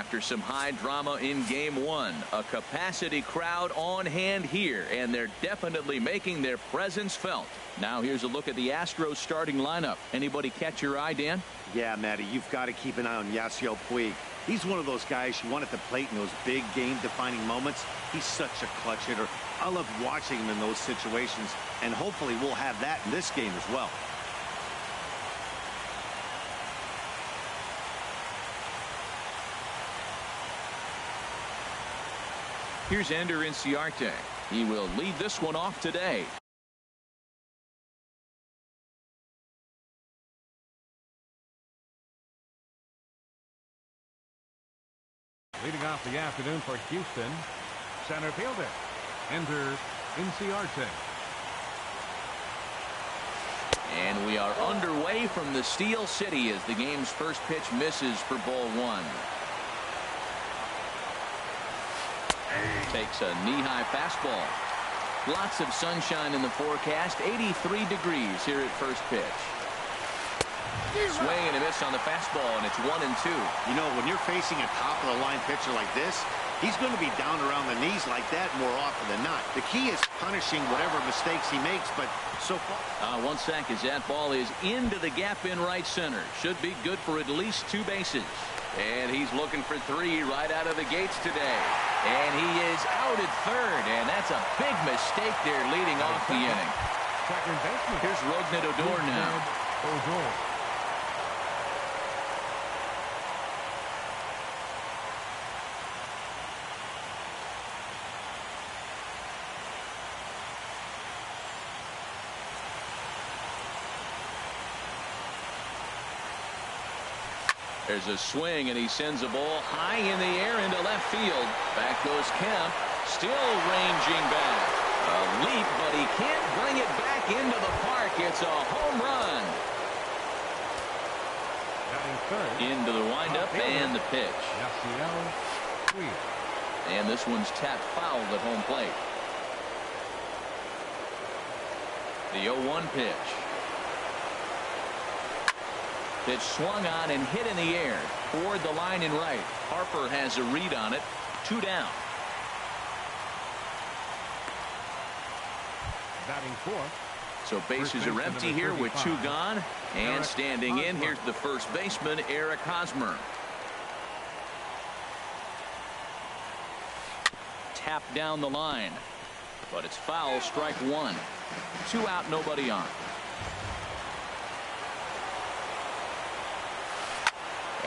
After some high drama in game one, a capacity crowd on hand here, and they're definitely making their presence felt. Now here's a look at the Astros starting lineup. Anybody catch your eye, Dan?
Yeah, Matty, you've got to keep an eye on Yasiel Puig. He's one of those guys you want at the plate in those big game-defining moments. He's such a clutch hitter. I love watching him in those situations, and hopefully we'll have that in this game as well.
Here's Ender Inciarte. He will lead this one off today.
Leading off the afternoon for Houston, center fielder, Ender Inciarte.
And we are underway from the Steel City as the game's first pitch misses for ball one. Takes a knee-high fastball. Lots of sunshine in the forecast. 83 degrees here at first pitch. Swing and a miss on the fastball, and it's 1-2.
You know, when you're facing a top-of-the-line pitcher like this, he's going to be down around the knees like that more often than not. The key is punishing whatever mistakes he makes, but so far...
1 sec as that ball is into the gap in right center. Should be good for at least 2 bases. And he's looking for 3 right out of the gates today. And he is out at third, and that's a big mistake there leading off the inning.
Second baseman.
Here's Rougned Odor now.
Odor.
There's a swing, and he sends a ball high in the air into left field. Back goes Kemp, still ranging back. A leap, but he can't bring it back into the park. It's a home run. Into the windup and the pitch. And this one's tapped foul at home plate. The 0-1 pitch. Pitch swung on and hit in the air toward the line in right. Harper has a read on it. 2 down.
Batting fourth.
So bases are empty here with 2 gone. And standing in, here's the first baseman, Eric Hosmer. Tapped down the line. But it's foul, strike 1. 2 out, nobody on.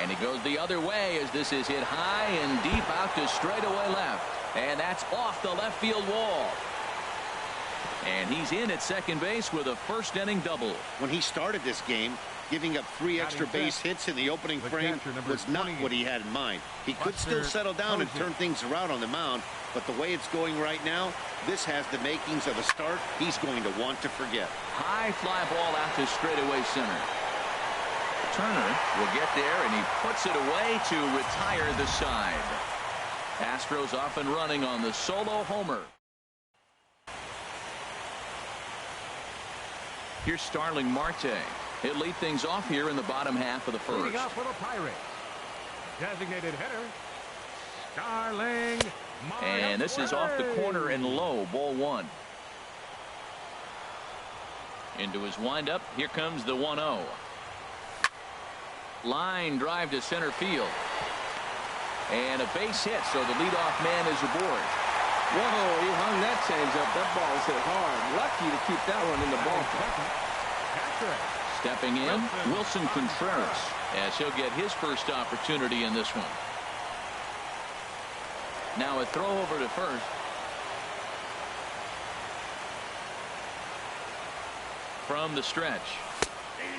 And he goes the other way as this is hit high and deep out to straightaway left. And that's off the left field wall. And he's in at second base with a first inning double.
When he started this game, giving up 3 extra base hits in the opening frame was not what he had in mind. He could still settle down and turn things around on the mound, but the way it's going right now, this has the makings of a start he's going to want to forget.
High fly ball out to straightaway center. Turner will get there, and he puts it away to retire the side. Astros off and running on the solo homer. Here's Starling Marte. He'll lead things off here in the bottom half of the first.
Leading off for the Pirates. Designated hitter, Starling Marte.
And this is off the corner and low, ball 1. Into his windup. Here comes the 1-0. Line drive to center field. And a base hit, so the leadoff man is aboard.
Whoa, he hung that changeup. That ball was hit hard. Lucky to keep that one in the ballpark.
Stepping in, Wilson Contreras, as he'll get his first opportunity in this one. Now a throw over to first. From the stretch.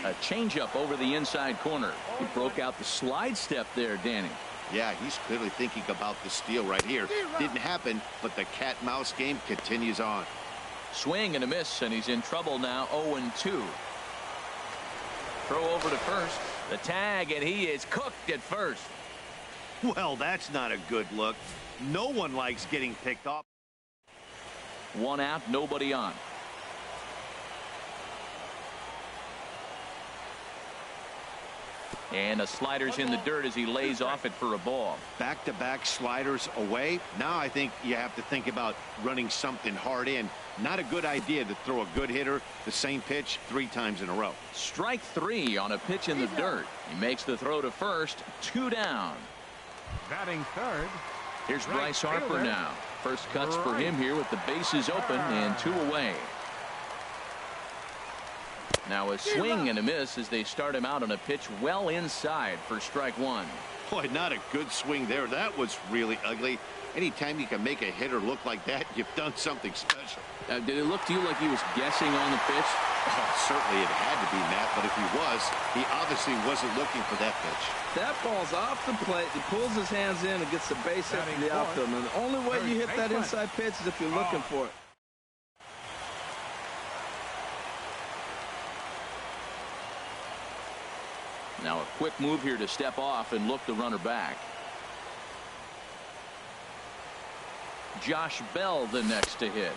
A changeup over the inside corner. He broke out the slide step there, Danny.
Yeah, he's clearly thinking about the steal right here. Didn't happen, but the cat-mouse game continues on.
Swing and a miss, and he's in trouble now. 0-2. Throw over to first. The tag, and he is cooked at first.
Well, that's not a good look. No one likes getting picked off.
1 out, nobody on. And a slider's in the dirt as he lays off it for a ball.
Back-to-back sliders away. Now I think you have to think about running something hard in. Not a good idea to throw a good hitter the same pitch 3 times in a row.
Strike 3 on a pitch in the dirt. He makes the throw to first. 2 down.
Batting third.
Here's Bryce Harper now. First cuts for him here with the bases open and 2 away. Now a swing and a miss as they start him out on a pitch well inside for strike 1.
Boy, not a good swing there. That was really ugly. Anytime you can make a hitter look like that, you've done something special.
Did it look to you like he was guessing on the pitch?
Oh, certainly it had to be, Matt, but if he was, he obviously wasn't looking for that pitch. That
ball's off the plate. He pulls his hands in and gets the base hit from the outfield. And the only way you hit that inside pitch is if you're looking for it.
Now a quick move here to step off and look the runner back. Josh Bell the next to hit.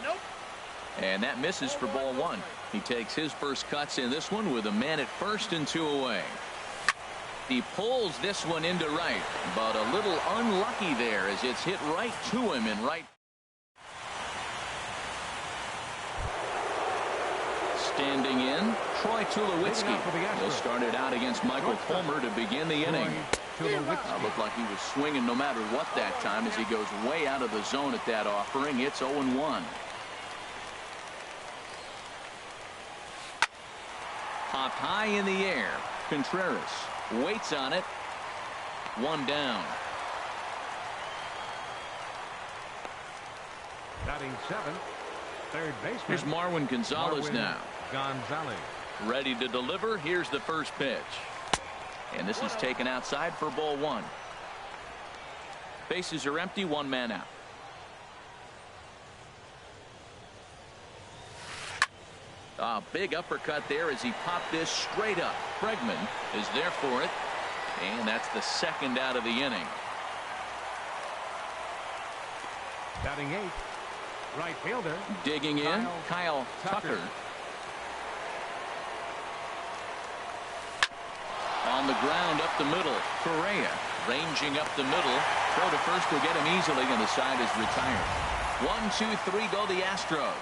And that misses for ball 1. He takes his first cuts in this one with a man at first and 2 away. He pulls this one into right, but a little unlucky there as it's hit right to him in right. Standing in, Troy Tulowitzki. He'll start it out against Michael Fulmer to begin the inning. Looked like he was swinging no matter what that time as he goes way out of the zone at that offering. It's 0-1. Popped high in the air. Contreras waits on it. 1 down.
Batting 7th, third baseman.
Here's Marwin Gonzalez now.
Gonzalez.
Ready to deliver. Here's the first pitch. And this is taken outside for ball 1. Bases are empty. 1 man out. A big uppercut there as he popped this straight up. Bregman is there for it. And that's the 2nd out of the inning.
Batting 8th, right fielder.
Digging in, Kyle Tucker. On the ground up the middle. Correa ranging up the middle. Throw to first will get him easily, and the side is retired. 1, 2, 3 go the Astros.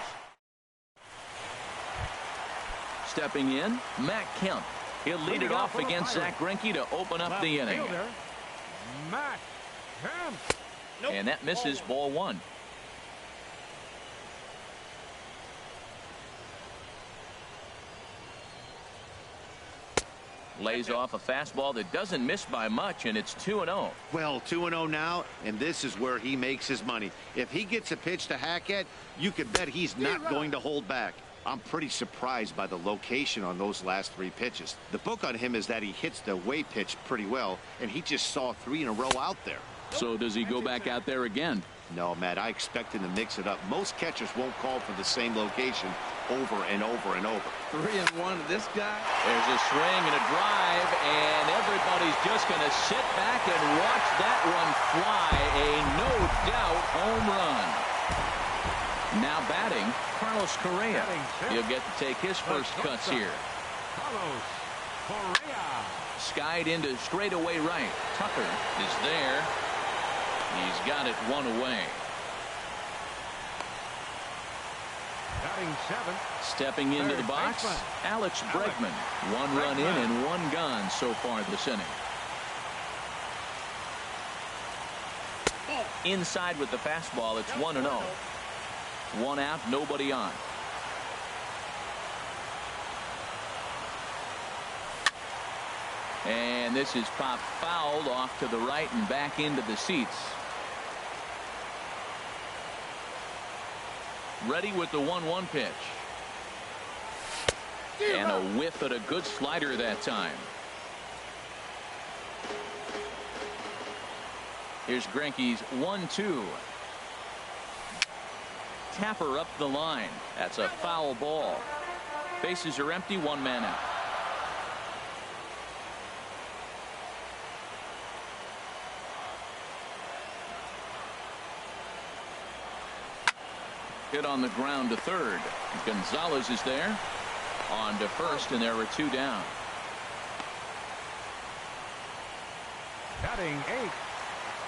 Stepping in, Matt Kemp. He'll lead it off against Zach Greinke to open up the inning.
Matt Kemp.
And that misses ball 1. Lays off a fastball that doesn't miss by much, and it's 2-0.
Well, 2-0 now, and this is where he makes his money. If he gets a pitch to hack at, you could bet he's not going to hold back. I'm pretty surprised by the location on those last 3 pitches. The book on him is that he hits the away pitch pretty well, and he just saw 3 in a row out there.
So does he go back out there again?
No, Matt, I expect him to mix it up. Most catchers won't call for the same location over and over and over.
3-1 to this guy.
There's a swing and a drive, and everybody's just going to sit back and watch that one fly. A no-doubt home run. Now batting, Carlos Correa. He'll get to take his first cuts here.
Carlos Correa.
Skied into straightaway right. Tucker is there. He's got it 1 away.
Batting 7th.
Stepping into the box, Alex Bregman. 1 run in and 1 gone so far this inning. Inside with the fastball, it's 1-0. 1 out, nobody on. And this is popped fouled off to the right and back into the seats. Ready with the 1-1 pitch. And a whiff at a good slider that time. Here's Greinke's 1-2. Tapper up the line. That's a foul ball. Bases are empty. 1 man out. Hit on the ground to third. Gonzalez is there. On to first, and there are 2 down.
Batting 8.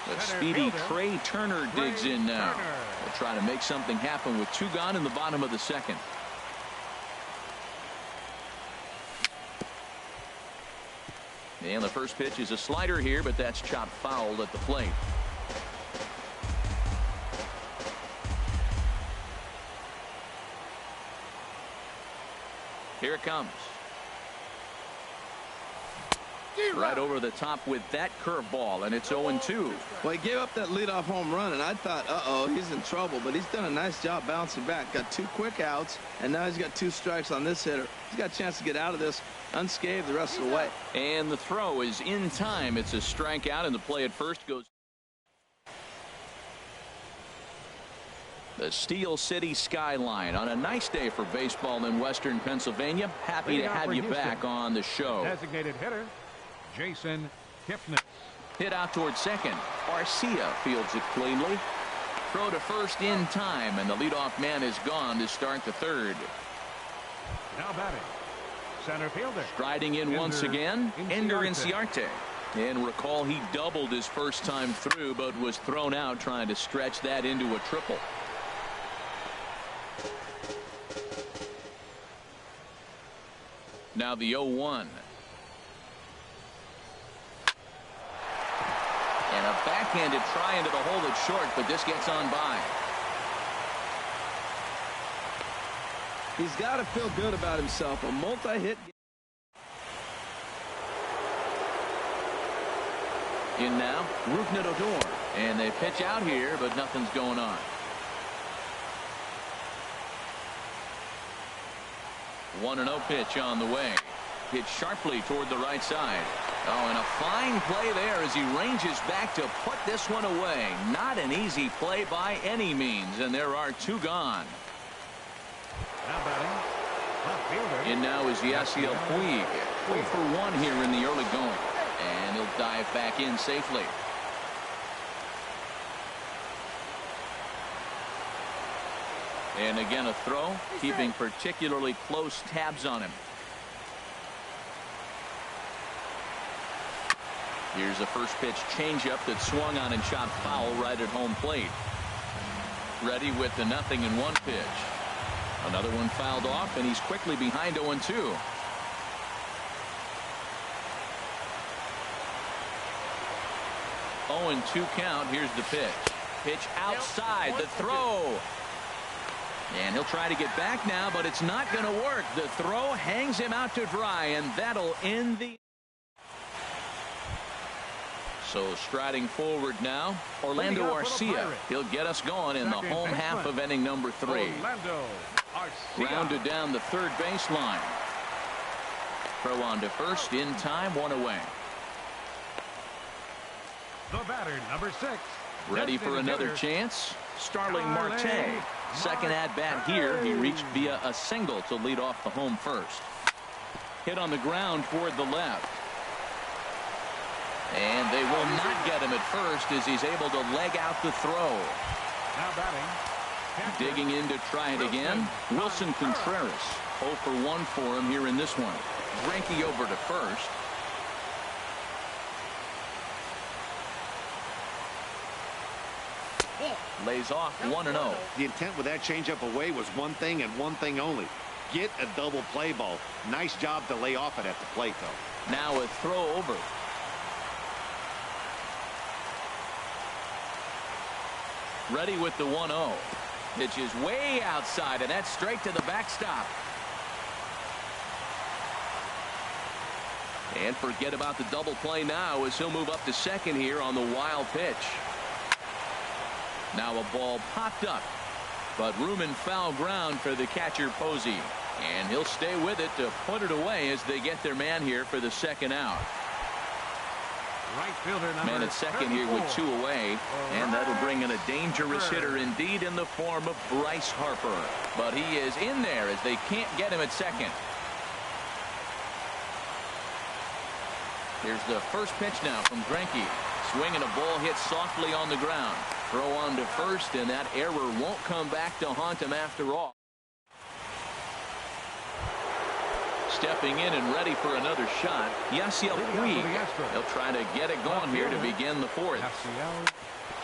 The speedy Trey Turner digs in now. They'll try to make something happen with 2 gone in the bottom of the second. And the first pitch is a slider here, but that's chopped foul at the plate. Here it comes. Right over the top with that curveball, and it's 0-2.
Well, he gave up that leadoff home run, and I thought, uh-oh, he's in trouble. But he's done a nice job bouncing back. Got 2 quick outs, and now he's got 2 strikes on this hitter. He's got a chance to get out of this unscathed the rest of the way.
And the throw is in time. It's a strikeout, and the play at first goes. The Steel City skyline on a nice day for baseball in Western Pennsylvania. Happy to have you back on the show.
Designated hitter, Jason Kipnis.
Hit out towards second. Arcia fields it cleanly. Throw to first in time, and the leadoff man is gone to start the third.
Now batting, center fielder.
Striding in once again, Ender Inciarte. And recall, he doubled his first time through, but was thrown out trying to stretch that into a triple. Now the 0-1. And a backhanded try into the hole that's short, but this gets on by.
He's got to feel good about himself. A multi-hit.
In now, Rougned Odor. And they pitch out here, but nothing's going on. 1-0 pitch on the way. Hit sharply toward the right side. Oh, and a fine play there as he ranges back to put this one away. Not an easy play by any means, and there are 2 gone.
Now batting, left fielder.
In now is Yasiel Puig. 0 for 1 here in the early going. And he'll dive back in safely. And again a throw, keeping particularly close tabs on him. Here's a first pitch changeup that swung on and chopped foul right at home plate. Ready with the 0-1 pitch. Another one fouled off, and he's quickly behind 0-2. 0-2 count. Here's the pitch. Pitch outside. The throw. And he'll try to get back now, but it's not going to work. The throw hangs him out to dry, and that'll end the. So striding forward now, Orlando Arcia. He'll get us going in the home half of inning number 3.
Orlando Arcia.
Grounded down the third baseline. Throw on to first in time, 1 away.
The batter, number 6.
Ready for another chance. Starling Marte. Second at bat here. He reached via a single to lead off the home first. Hit on the ground toward the left. And they will not get him at first as he's able to leg out the throw.
Now batting.
Digging in to try it again. Wilson Contreras. 0 for 1 for him here in this one. Greinke over to first. Lays off 1-0.
The intent with that changeup away was one thing and one thing only. Get a double play ball. Nice job to lay off it at the plate, though.
Now a throw over. Ready with the 1-0. Pitch is way outside, and that's straight to the backstop. And forget about the double play now as he'll move up to second here on the wild pitch. Now a ball popped up, but room and foul ground for the catcher Posey. And he'll stay with it to put it away as they get their man here for the second out.
Right fielder number
Man at second
34.
here with 2 away, and that'll bring in a dangerous hitter indeed in the form of Bryce Harper. But he is in there as they can't get him at second. Here's the first pitch now from Greinke. Swinging a ball hit softly on the ground. Throw on to first, and that error won't come back to haunt him after all. stepping in and ready for another shot. Yasiel Puig. They'll try to get it going here to begin the fourth.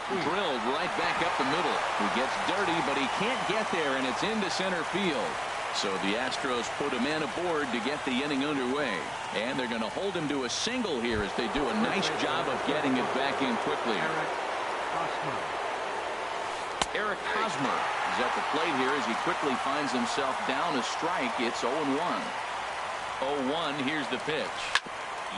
Drilled right back up the middle. He gets dirty, but he can't get there, and it's into center field. So the Astros put a man aboard to get the inning underway. And they're going to hold him to a single here as they do a nice job of getting it back in quickly. Eric Hosmer is at the plate here as he quickly finds himself down a strike. It's 0-1. 0-1. Here's the pitch.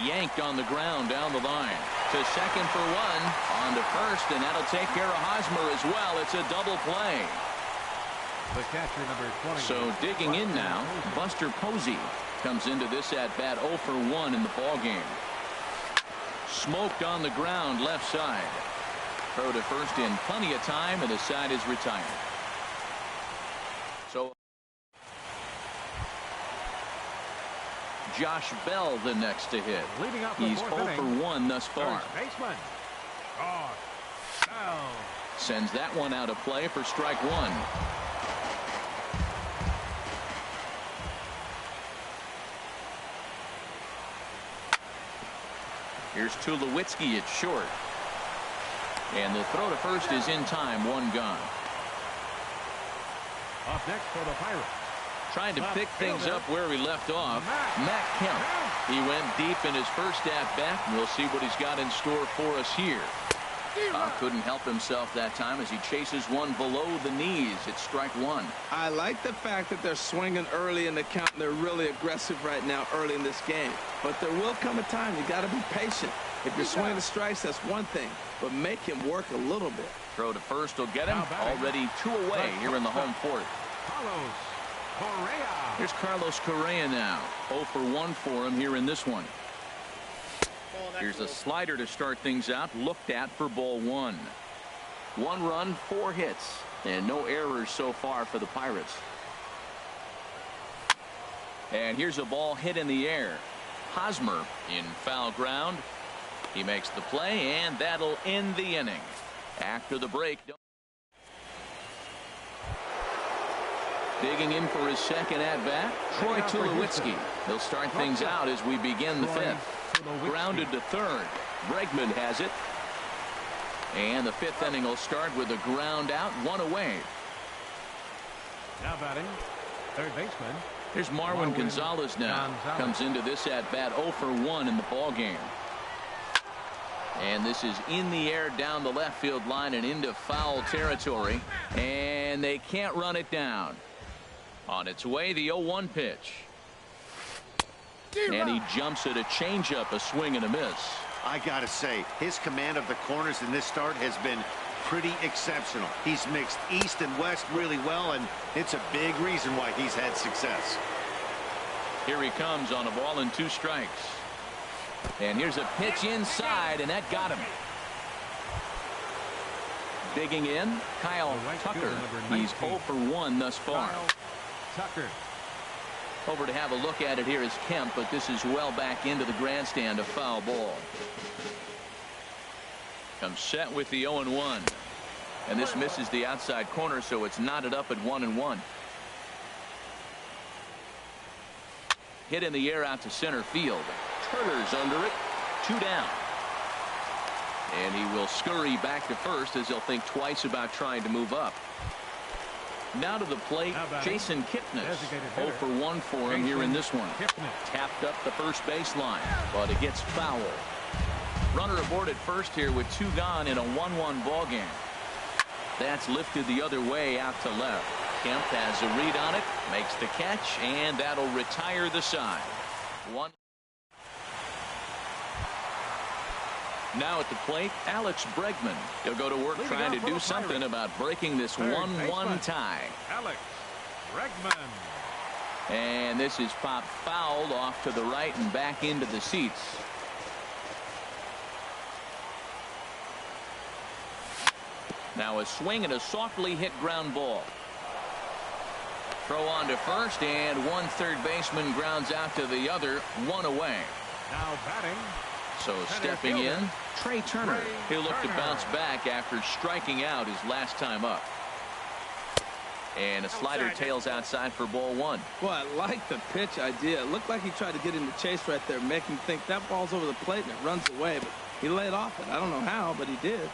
Yanked on the ground down the line. To second for one. On to first, and that'll take care of Hosmer as well. It's a double play.
The catcher, number 20.
So digging in now, Buster Posey comes into this at bat 0 for 1 in the ball game. Smoked on the ground left side. Throw to first in plenty of time, and the side is retired. So Josh Bell the next to hit. He's 0 for 1 thus far.
Baseman. Bell.
Sends that one out of play for strike one. Here's Tulowitzki at short. And the throw to first is in time. One gone.
Up next for the Pirates.
Trying to pick things up where we left off. Matt Kemp. He went deep in his first at bat, and we'll see what he's got in store for us here. Couldn't help himself that time as he chases one below the knees. It's strike one.
I like the fact that they're swinging early in the count, and they're really aggressive right now early in this game. But there will come a time you got to be patient. If you're swinging the strikes, that's one thing, but make him work a little bit.
Throw to first will get him. Already 2 away here in the home fourth. Here's Carlos Correa now. 0 for 1 for him here in this one. Here's a slider to start things out. Looked at for ball 1. 1 run, 4 hits, and no errors so far for the Pirates. And here's a ball hit in the air. Hosmer in foul ground. He makes the play, and that'll end the inning. After the break. Digging in for his second at-bat, Troy Tulowitzki. He'll start things out as we begin the fifth. Grounded to third. Bregman has it. And the fifth inning will start with a ground out, 1 away.
Now batting, third baseman.
Here's Marwin Gonzalez now. Comes into this at-bat 0 for 1 in the ball game. And this is in the air down the left field line and into foul territory. And they can't run it down. On its way, the 0-1 pitch. And he jumps at a changeup, a swing and a miss.
I gotta say, his command of the corners in this start has been pretty exceptional. He's mixed east and west really well, and it's a big reason why he's had success.
Here he comes on a ball and 2 strikes. And here's a pitch inside, and that got him. Digging in, Kyle Tucker. He's 0 for 1 thus far.
Tucker.
Over to have a look at it here is Kemp, but this is well back into the grandstand, a foul ball. Comes set with the 0-1. And this misses the outside corner, so it's knotted up at 1-1. Hit in the air out to center field. Turner's under it. 2 down. And he will scurry back to first as he'll think twice about trying to move up. Now to the plate, Jason Kipnis. 0 for 1 for him here in this one. Tapped up the first baseline, but it gets foul. Runner aboard at first here with 2 gone in a 1-1 ball game. That's lifted the other way out to left. Kemp has a read on it, makes the catch, and that'll retire the side. 1. Now at the plate, Alex Bregman. He'll go to work trying to do something about breaking this 1-1 tie.
Alex Bregman.
And this is popped fouled off to the right and back into the seats. Now a swing and a softly hit ground ball. Throw on to first, and one third baseman grounds out to the other, 1 away.
Now batting.
So stepping in, Trey Turner. He'll look to bounce back after striking out his last time up. And a slider tails outside for ball one.
Well, I like the pitch idea. It looked like he tried to get in the chase right there, make him think that ball's over the plate and it runs away. But he laid off it. I don't know how, but he did.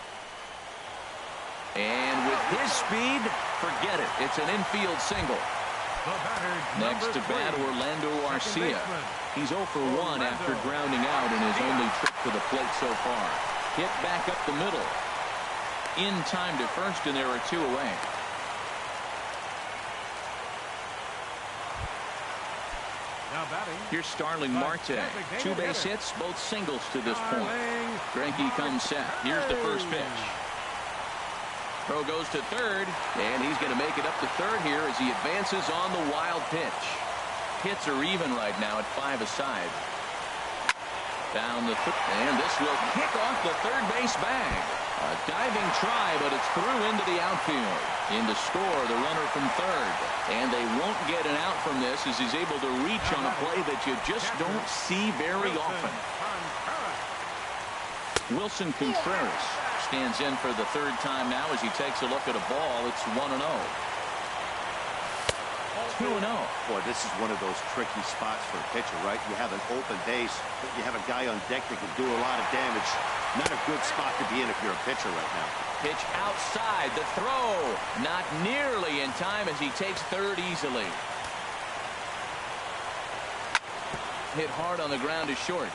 And with his speed, forget it. It's an infield single. Next to bat, Orlando Arcia. He's 0 for 1 after grounding out in his only trip to the plate so far. Hit back up the middle. In time to first, and there are 2 away. Here's Starling Marte. 2 base hits, both singles to this point. Greinke comes set. Here's the first pitch. Throw goes to third, and he's going to make it up to third here as he advances on the wild pitch. Hits are even right now at 5 aside. Down the and this will kick off the third base bag. A diving try, but it's through into the outfield. In to score the runner from third. And they won't get an out from this as he's able to reach on a play that you just don't see very often. Wilson Contreras stands in for the third time now as he takes a look at a ball. It's 1-0. 2-0.
Boy, this is one of those tricky spots for a pitcher, right? You have an open base, but you have a guy on deck that can do a lot of damage. Not a good spot to be in if you're a pitcher right now.
Pitch outside. The throw not nearly in time as he takes third easily. Hit hard on the ground is short.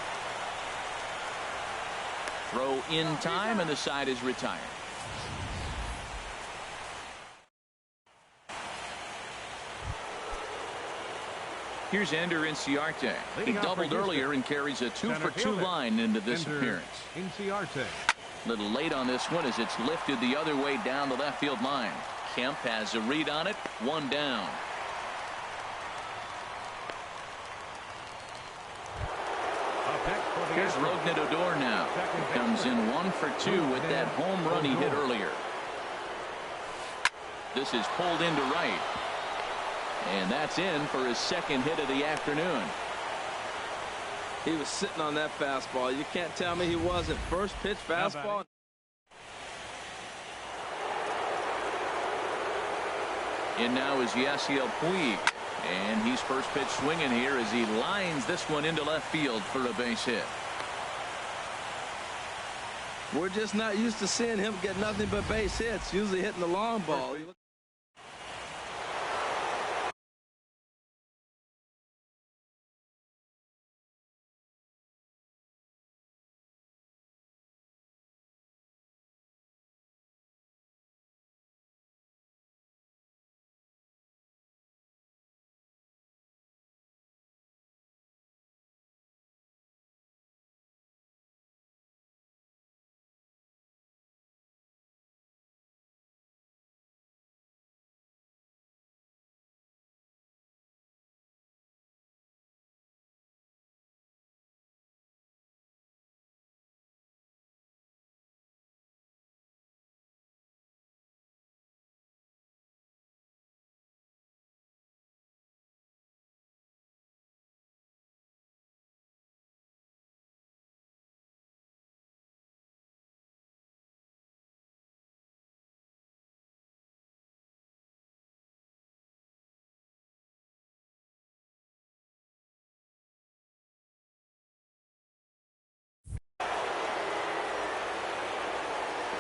Throw in time, and the side is retired. Here's Ender Inciarte. He doubled earlier and carries a 2 for 2 line into this appearance.
Inciarte.
A little late on this one as it's lifted the other way down the left field line. Kemp has a read on it. 1 down. Here's Rougned Odor now. He comes in 1 for 2 with that home run he hit earlier. This is pulled into right. And that's in for his second hit of the afternoon.
He was sitting on that fastball. You can't tell me he wasn't. First pitch fastball.
In now is Yasiel Puig. And he's first pitch swinging here as he lines this one into left field for a base hit.
We're just not used to seeing him get nothing but base hits, usually hitting the long ball.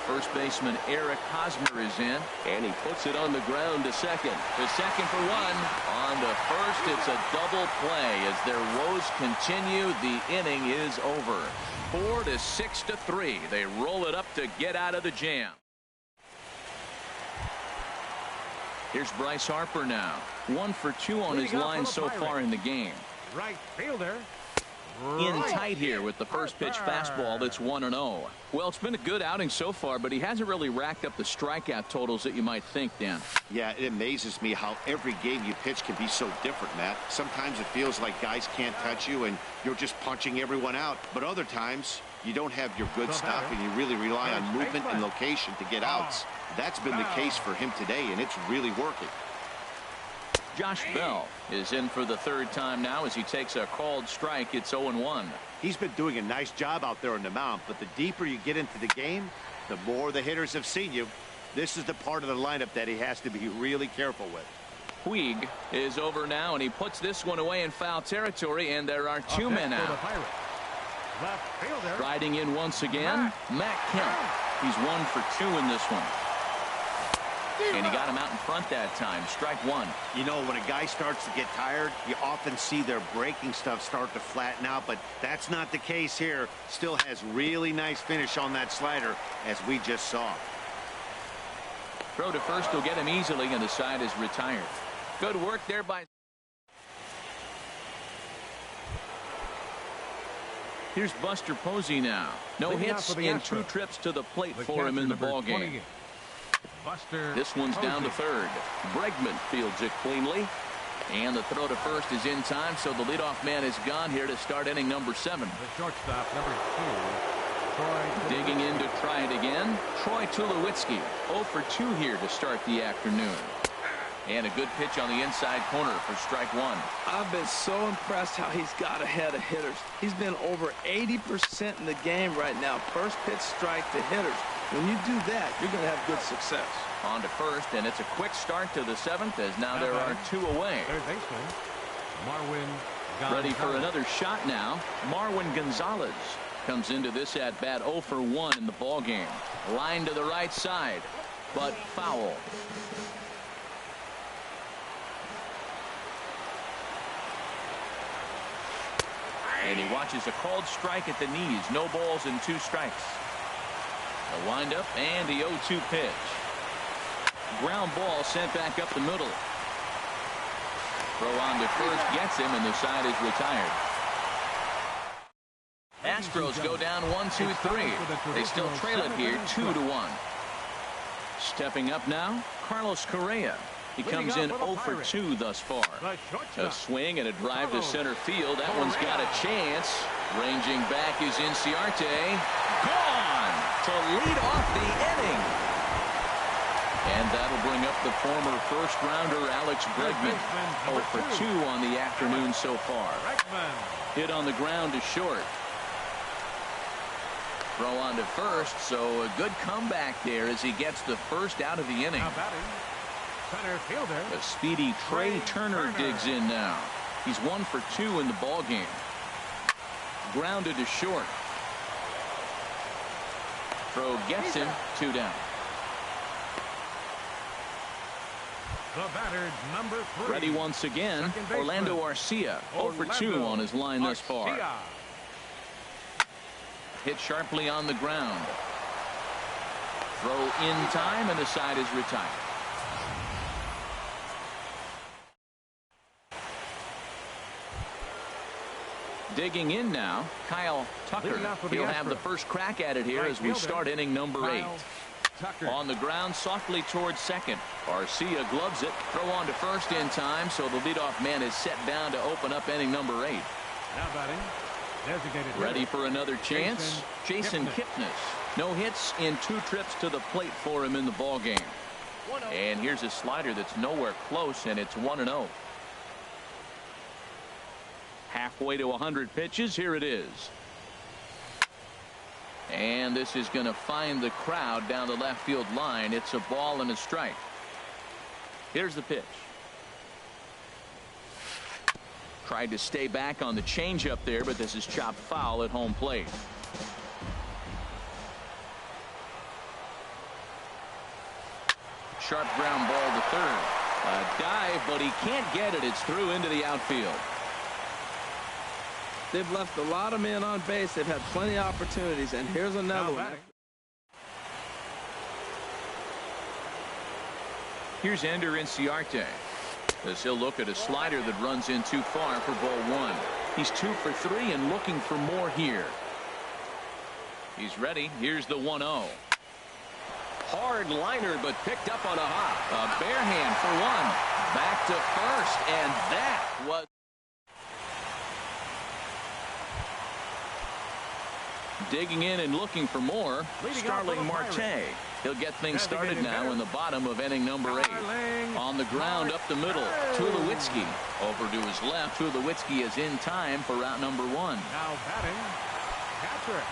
First baseman Eric Hosmer is in, and he puts it on the ground to second. To second for 1. On to first, it's a double play as their woes continue. The inning is over. 4 to 6 to 3. They roll it up to get out of the jam. Here's Bryce Harper now. 1 for 2 on his line so far in the game.
Right fielder.
In tight here with the first pitch fastball. That's 1-0. Well, it's been a good outing so far, but he hasn't really racked up the strikeout totals that you might think, Dan.
Yeah, it amazes me how every game you pitch can be so different, Matt. Sometimes it feels like guys can't touch you and you're just punching everyone out. But other times you don't have your good stuff and you really rely on movement and location to get outs. That's been the case for him today, and it's really working.
Josh Bell is in for the third time now as he takes a called strike. It's 0-1.
He's been doing a nice job out there on the mound, but the deeper you get into the game, the more the hitters have seen you. This is the part of the lineup that he has to be really careful with.
Puig is over now, and he puts this one away in foul territory, and there are two men out. Riding in once again, Matt Kemp. He's 1 for 2 in this one. And he got him out in front that time. Strike one.
You know, when a guy starts to get tired, you often see their breaking stuff start to flatten out, but that's not the case here. Still has really nice finish on that slider, as we just saw.
Throw to first will get him easily, and the side is retired. Good work there by... Here's Buster Posey now. No hits in 2 trips to the plate for him in the ball game. This one's down to third. Bregman fields it cleanly. And the throw to first is in time, so the leadoff man is gone here to start inning number 7.
The shortstop, number 2.
Digging in to try it again. Troy Tulowitzki, 0 for 2 here to start the afternoon. And a good pitch on the inside corner for strike one.
I've been so impressed how he's got ahead of hitters. He's been over 80% in the game right now. First pitch strike to hitters. When you do that, you're going to have good success.
On to first, and it's a quick start to the 7th, as now there are 2 away.
Third baseman, Marwin Gonzalez.
Ready for another shot now. Marwin Gonzalez comes into this at bat 0 for 1 in the ball game. Line to the right side, but foul. And he watches a called strike at the knees. No balls and 2 strikes. The windup and the 0-2 pitch. Ground ball sent back up the middle. Throw on to first gets him, and the side is retired. Astros go down 1-2-3. They still trail it here 2-1. Stepping up now, Carlos Correa. He comes in 0 for 2 thus far. A swing and a drive to center field. That one's got a chance. Ranging back is Inciarte. Gone to lead off the inning. And that'll bring up the former first-rounder Alex Bregman. 0 for 2 on the afternoon so far. Hit on the ground to short. Throw on to first, so a good comeback there as he gets the first out of the inning.
Center fielder.
A speedy Trey Turner digs in now. He's 1 for 2 in the ball game. Grounded to short. Throw gets him 2 down.
The batter, number 3.
Ready once again, Orlando Arcia. 0 for 2 on his line thus far. Hit sharply on the ground. Throw in time, and the side is retired. Digging in now, Kyle Tucker. He'll have the first crack at it here as we start inning number 8. On the ground, softly towards second. Arcia gloves it. Throw on to first in time, so the leadoff man is set down to open up inning number 8.
Now batting, designated.
Ready for another chance? Jason Kipnis. No hits in 2 trips to the plate for him in the ball game. And here's a slider that's nowhere close, and it's 1-0. Halfway to 100 pitches. Here it is. And this is going to find the crowd down the left field line. It's a ball and a strike. Here's the pitch. Tried to stay back on the changeup there, but this is chopped foul at home plate. Sharp ground ball to third. A dive, but he can't get it. It's through into the outfield.
They've left a lot of men on base. They've had plenty of opportunities, and here's another one.
Here's Ender Inciarte. As he'll look at a slider that runs in too far for ball 1. He's 2 for 3 and looking for more here. He's ready. Here's the 1-0. Hard liner, but picked up on a hop. A bare hand for 1. Back to first, and that was... Digging in and looking for more, Starling Marte. He'll get things started now in the bottom of inning number 8. On the ground up the middle, Tulowitzki. Over to his left, Tulowitzki is in time for route number 1.
Now batting, catcher.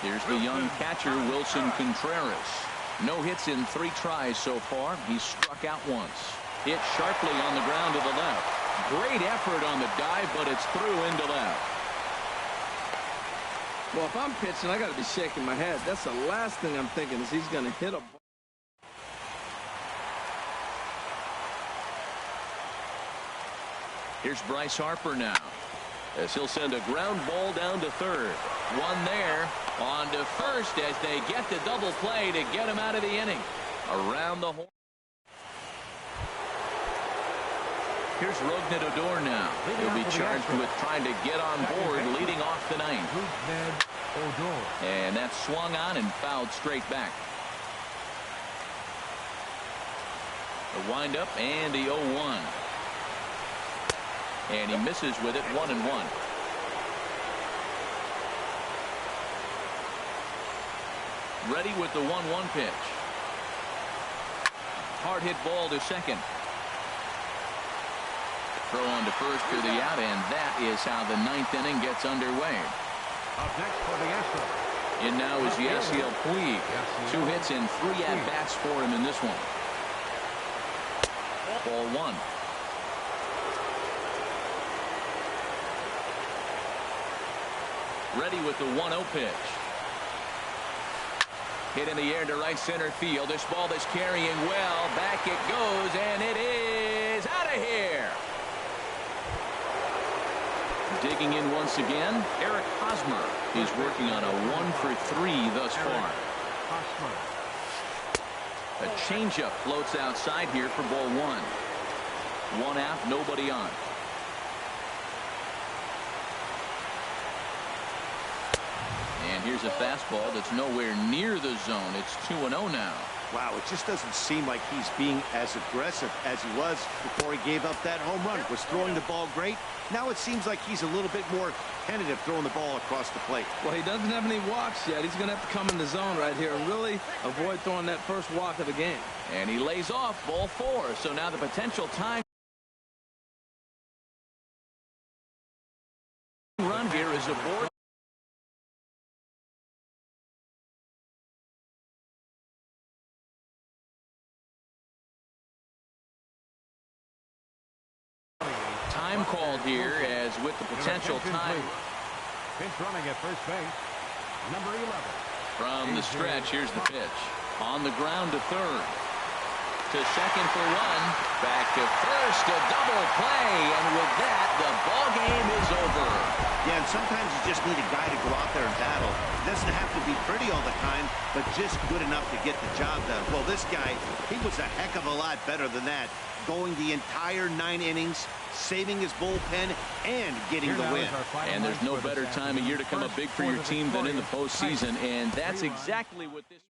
Here's the young catcher, Wilson Contreras. No hits in 3 tries so far. He's struck out once. Hit sharply on the ground to the left. Great effort on the dive, but it's through into left.
Well, if I'm pitching, I got to be shaking my head. That's the last thing I'm thinking is he's going to hit a ball.
Here's Bryce Harper now, as he'll send a ground ball down to third. One there, on to first as they get the double play to get him out of the inning. Around the horn. Here's Rougned Odor now. He'll be charged with trying to get on board, leading off the ninth. And that's swung on and fouled straight back. The windup and the 0-1. And he misses with it, 1-1. Ready with the 1-1 pitch. Hard hit ball to second. Throw on to first for the out, and that is how the 9th inning gets underway.
Up next for the Astros.
In now is Yasiel Puig. 2 hits and 3 at-bats for him in this one. Ball 1. Ready with the 1-0 pitch. Hit in the air to right center field. This ball is carrying well. Back it goes, and it is out of here. Digging in once again, Eric Hosmer. He's working on a 1-for-3 thus far. A changeup floats outside here for ball 1. 1 out, nobody on. And here's a fastball that's nowhere near the zone. It's 2-0 now.
Wow, it just doesn't seem like he's being as aggressive as he was before he gave up that home run. Was throwing the ball great. Now it seems like he's a little bit more tentative throwing the ball across the plate.
Well, he doesn't have any walks yet. He's going to have to come in the zone right here and really avoid throwing that first walk of the game.
And he lays off ball 4. So now the potential time run here is aboard. Time called here as with the potential time.
Pinch running at first base, number 11.
From the stretch, here's the pitch. On the ground to third. To second for 1. Back to first, a double play, and with that, the ball game is over.
Yeah, and sometimes you just need a guy to go out there and battle. It doesn't have to be pretty all the time, but just good enough to get the job done. Well, this guy, he was a heck of a lot better than that, going the entire 9 innings, saving his bullpen, and getting the win.
And there's no better time of year to come up big for your team than in the postseason, and that's exactly what this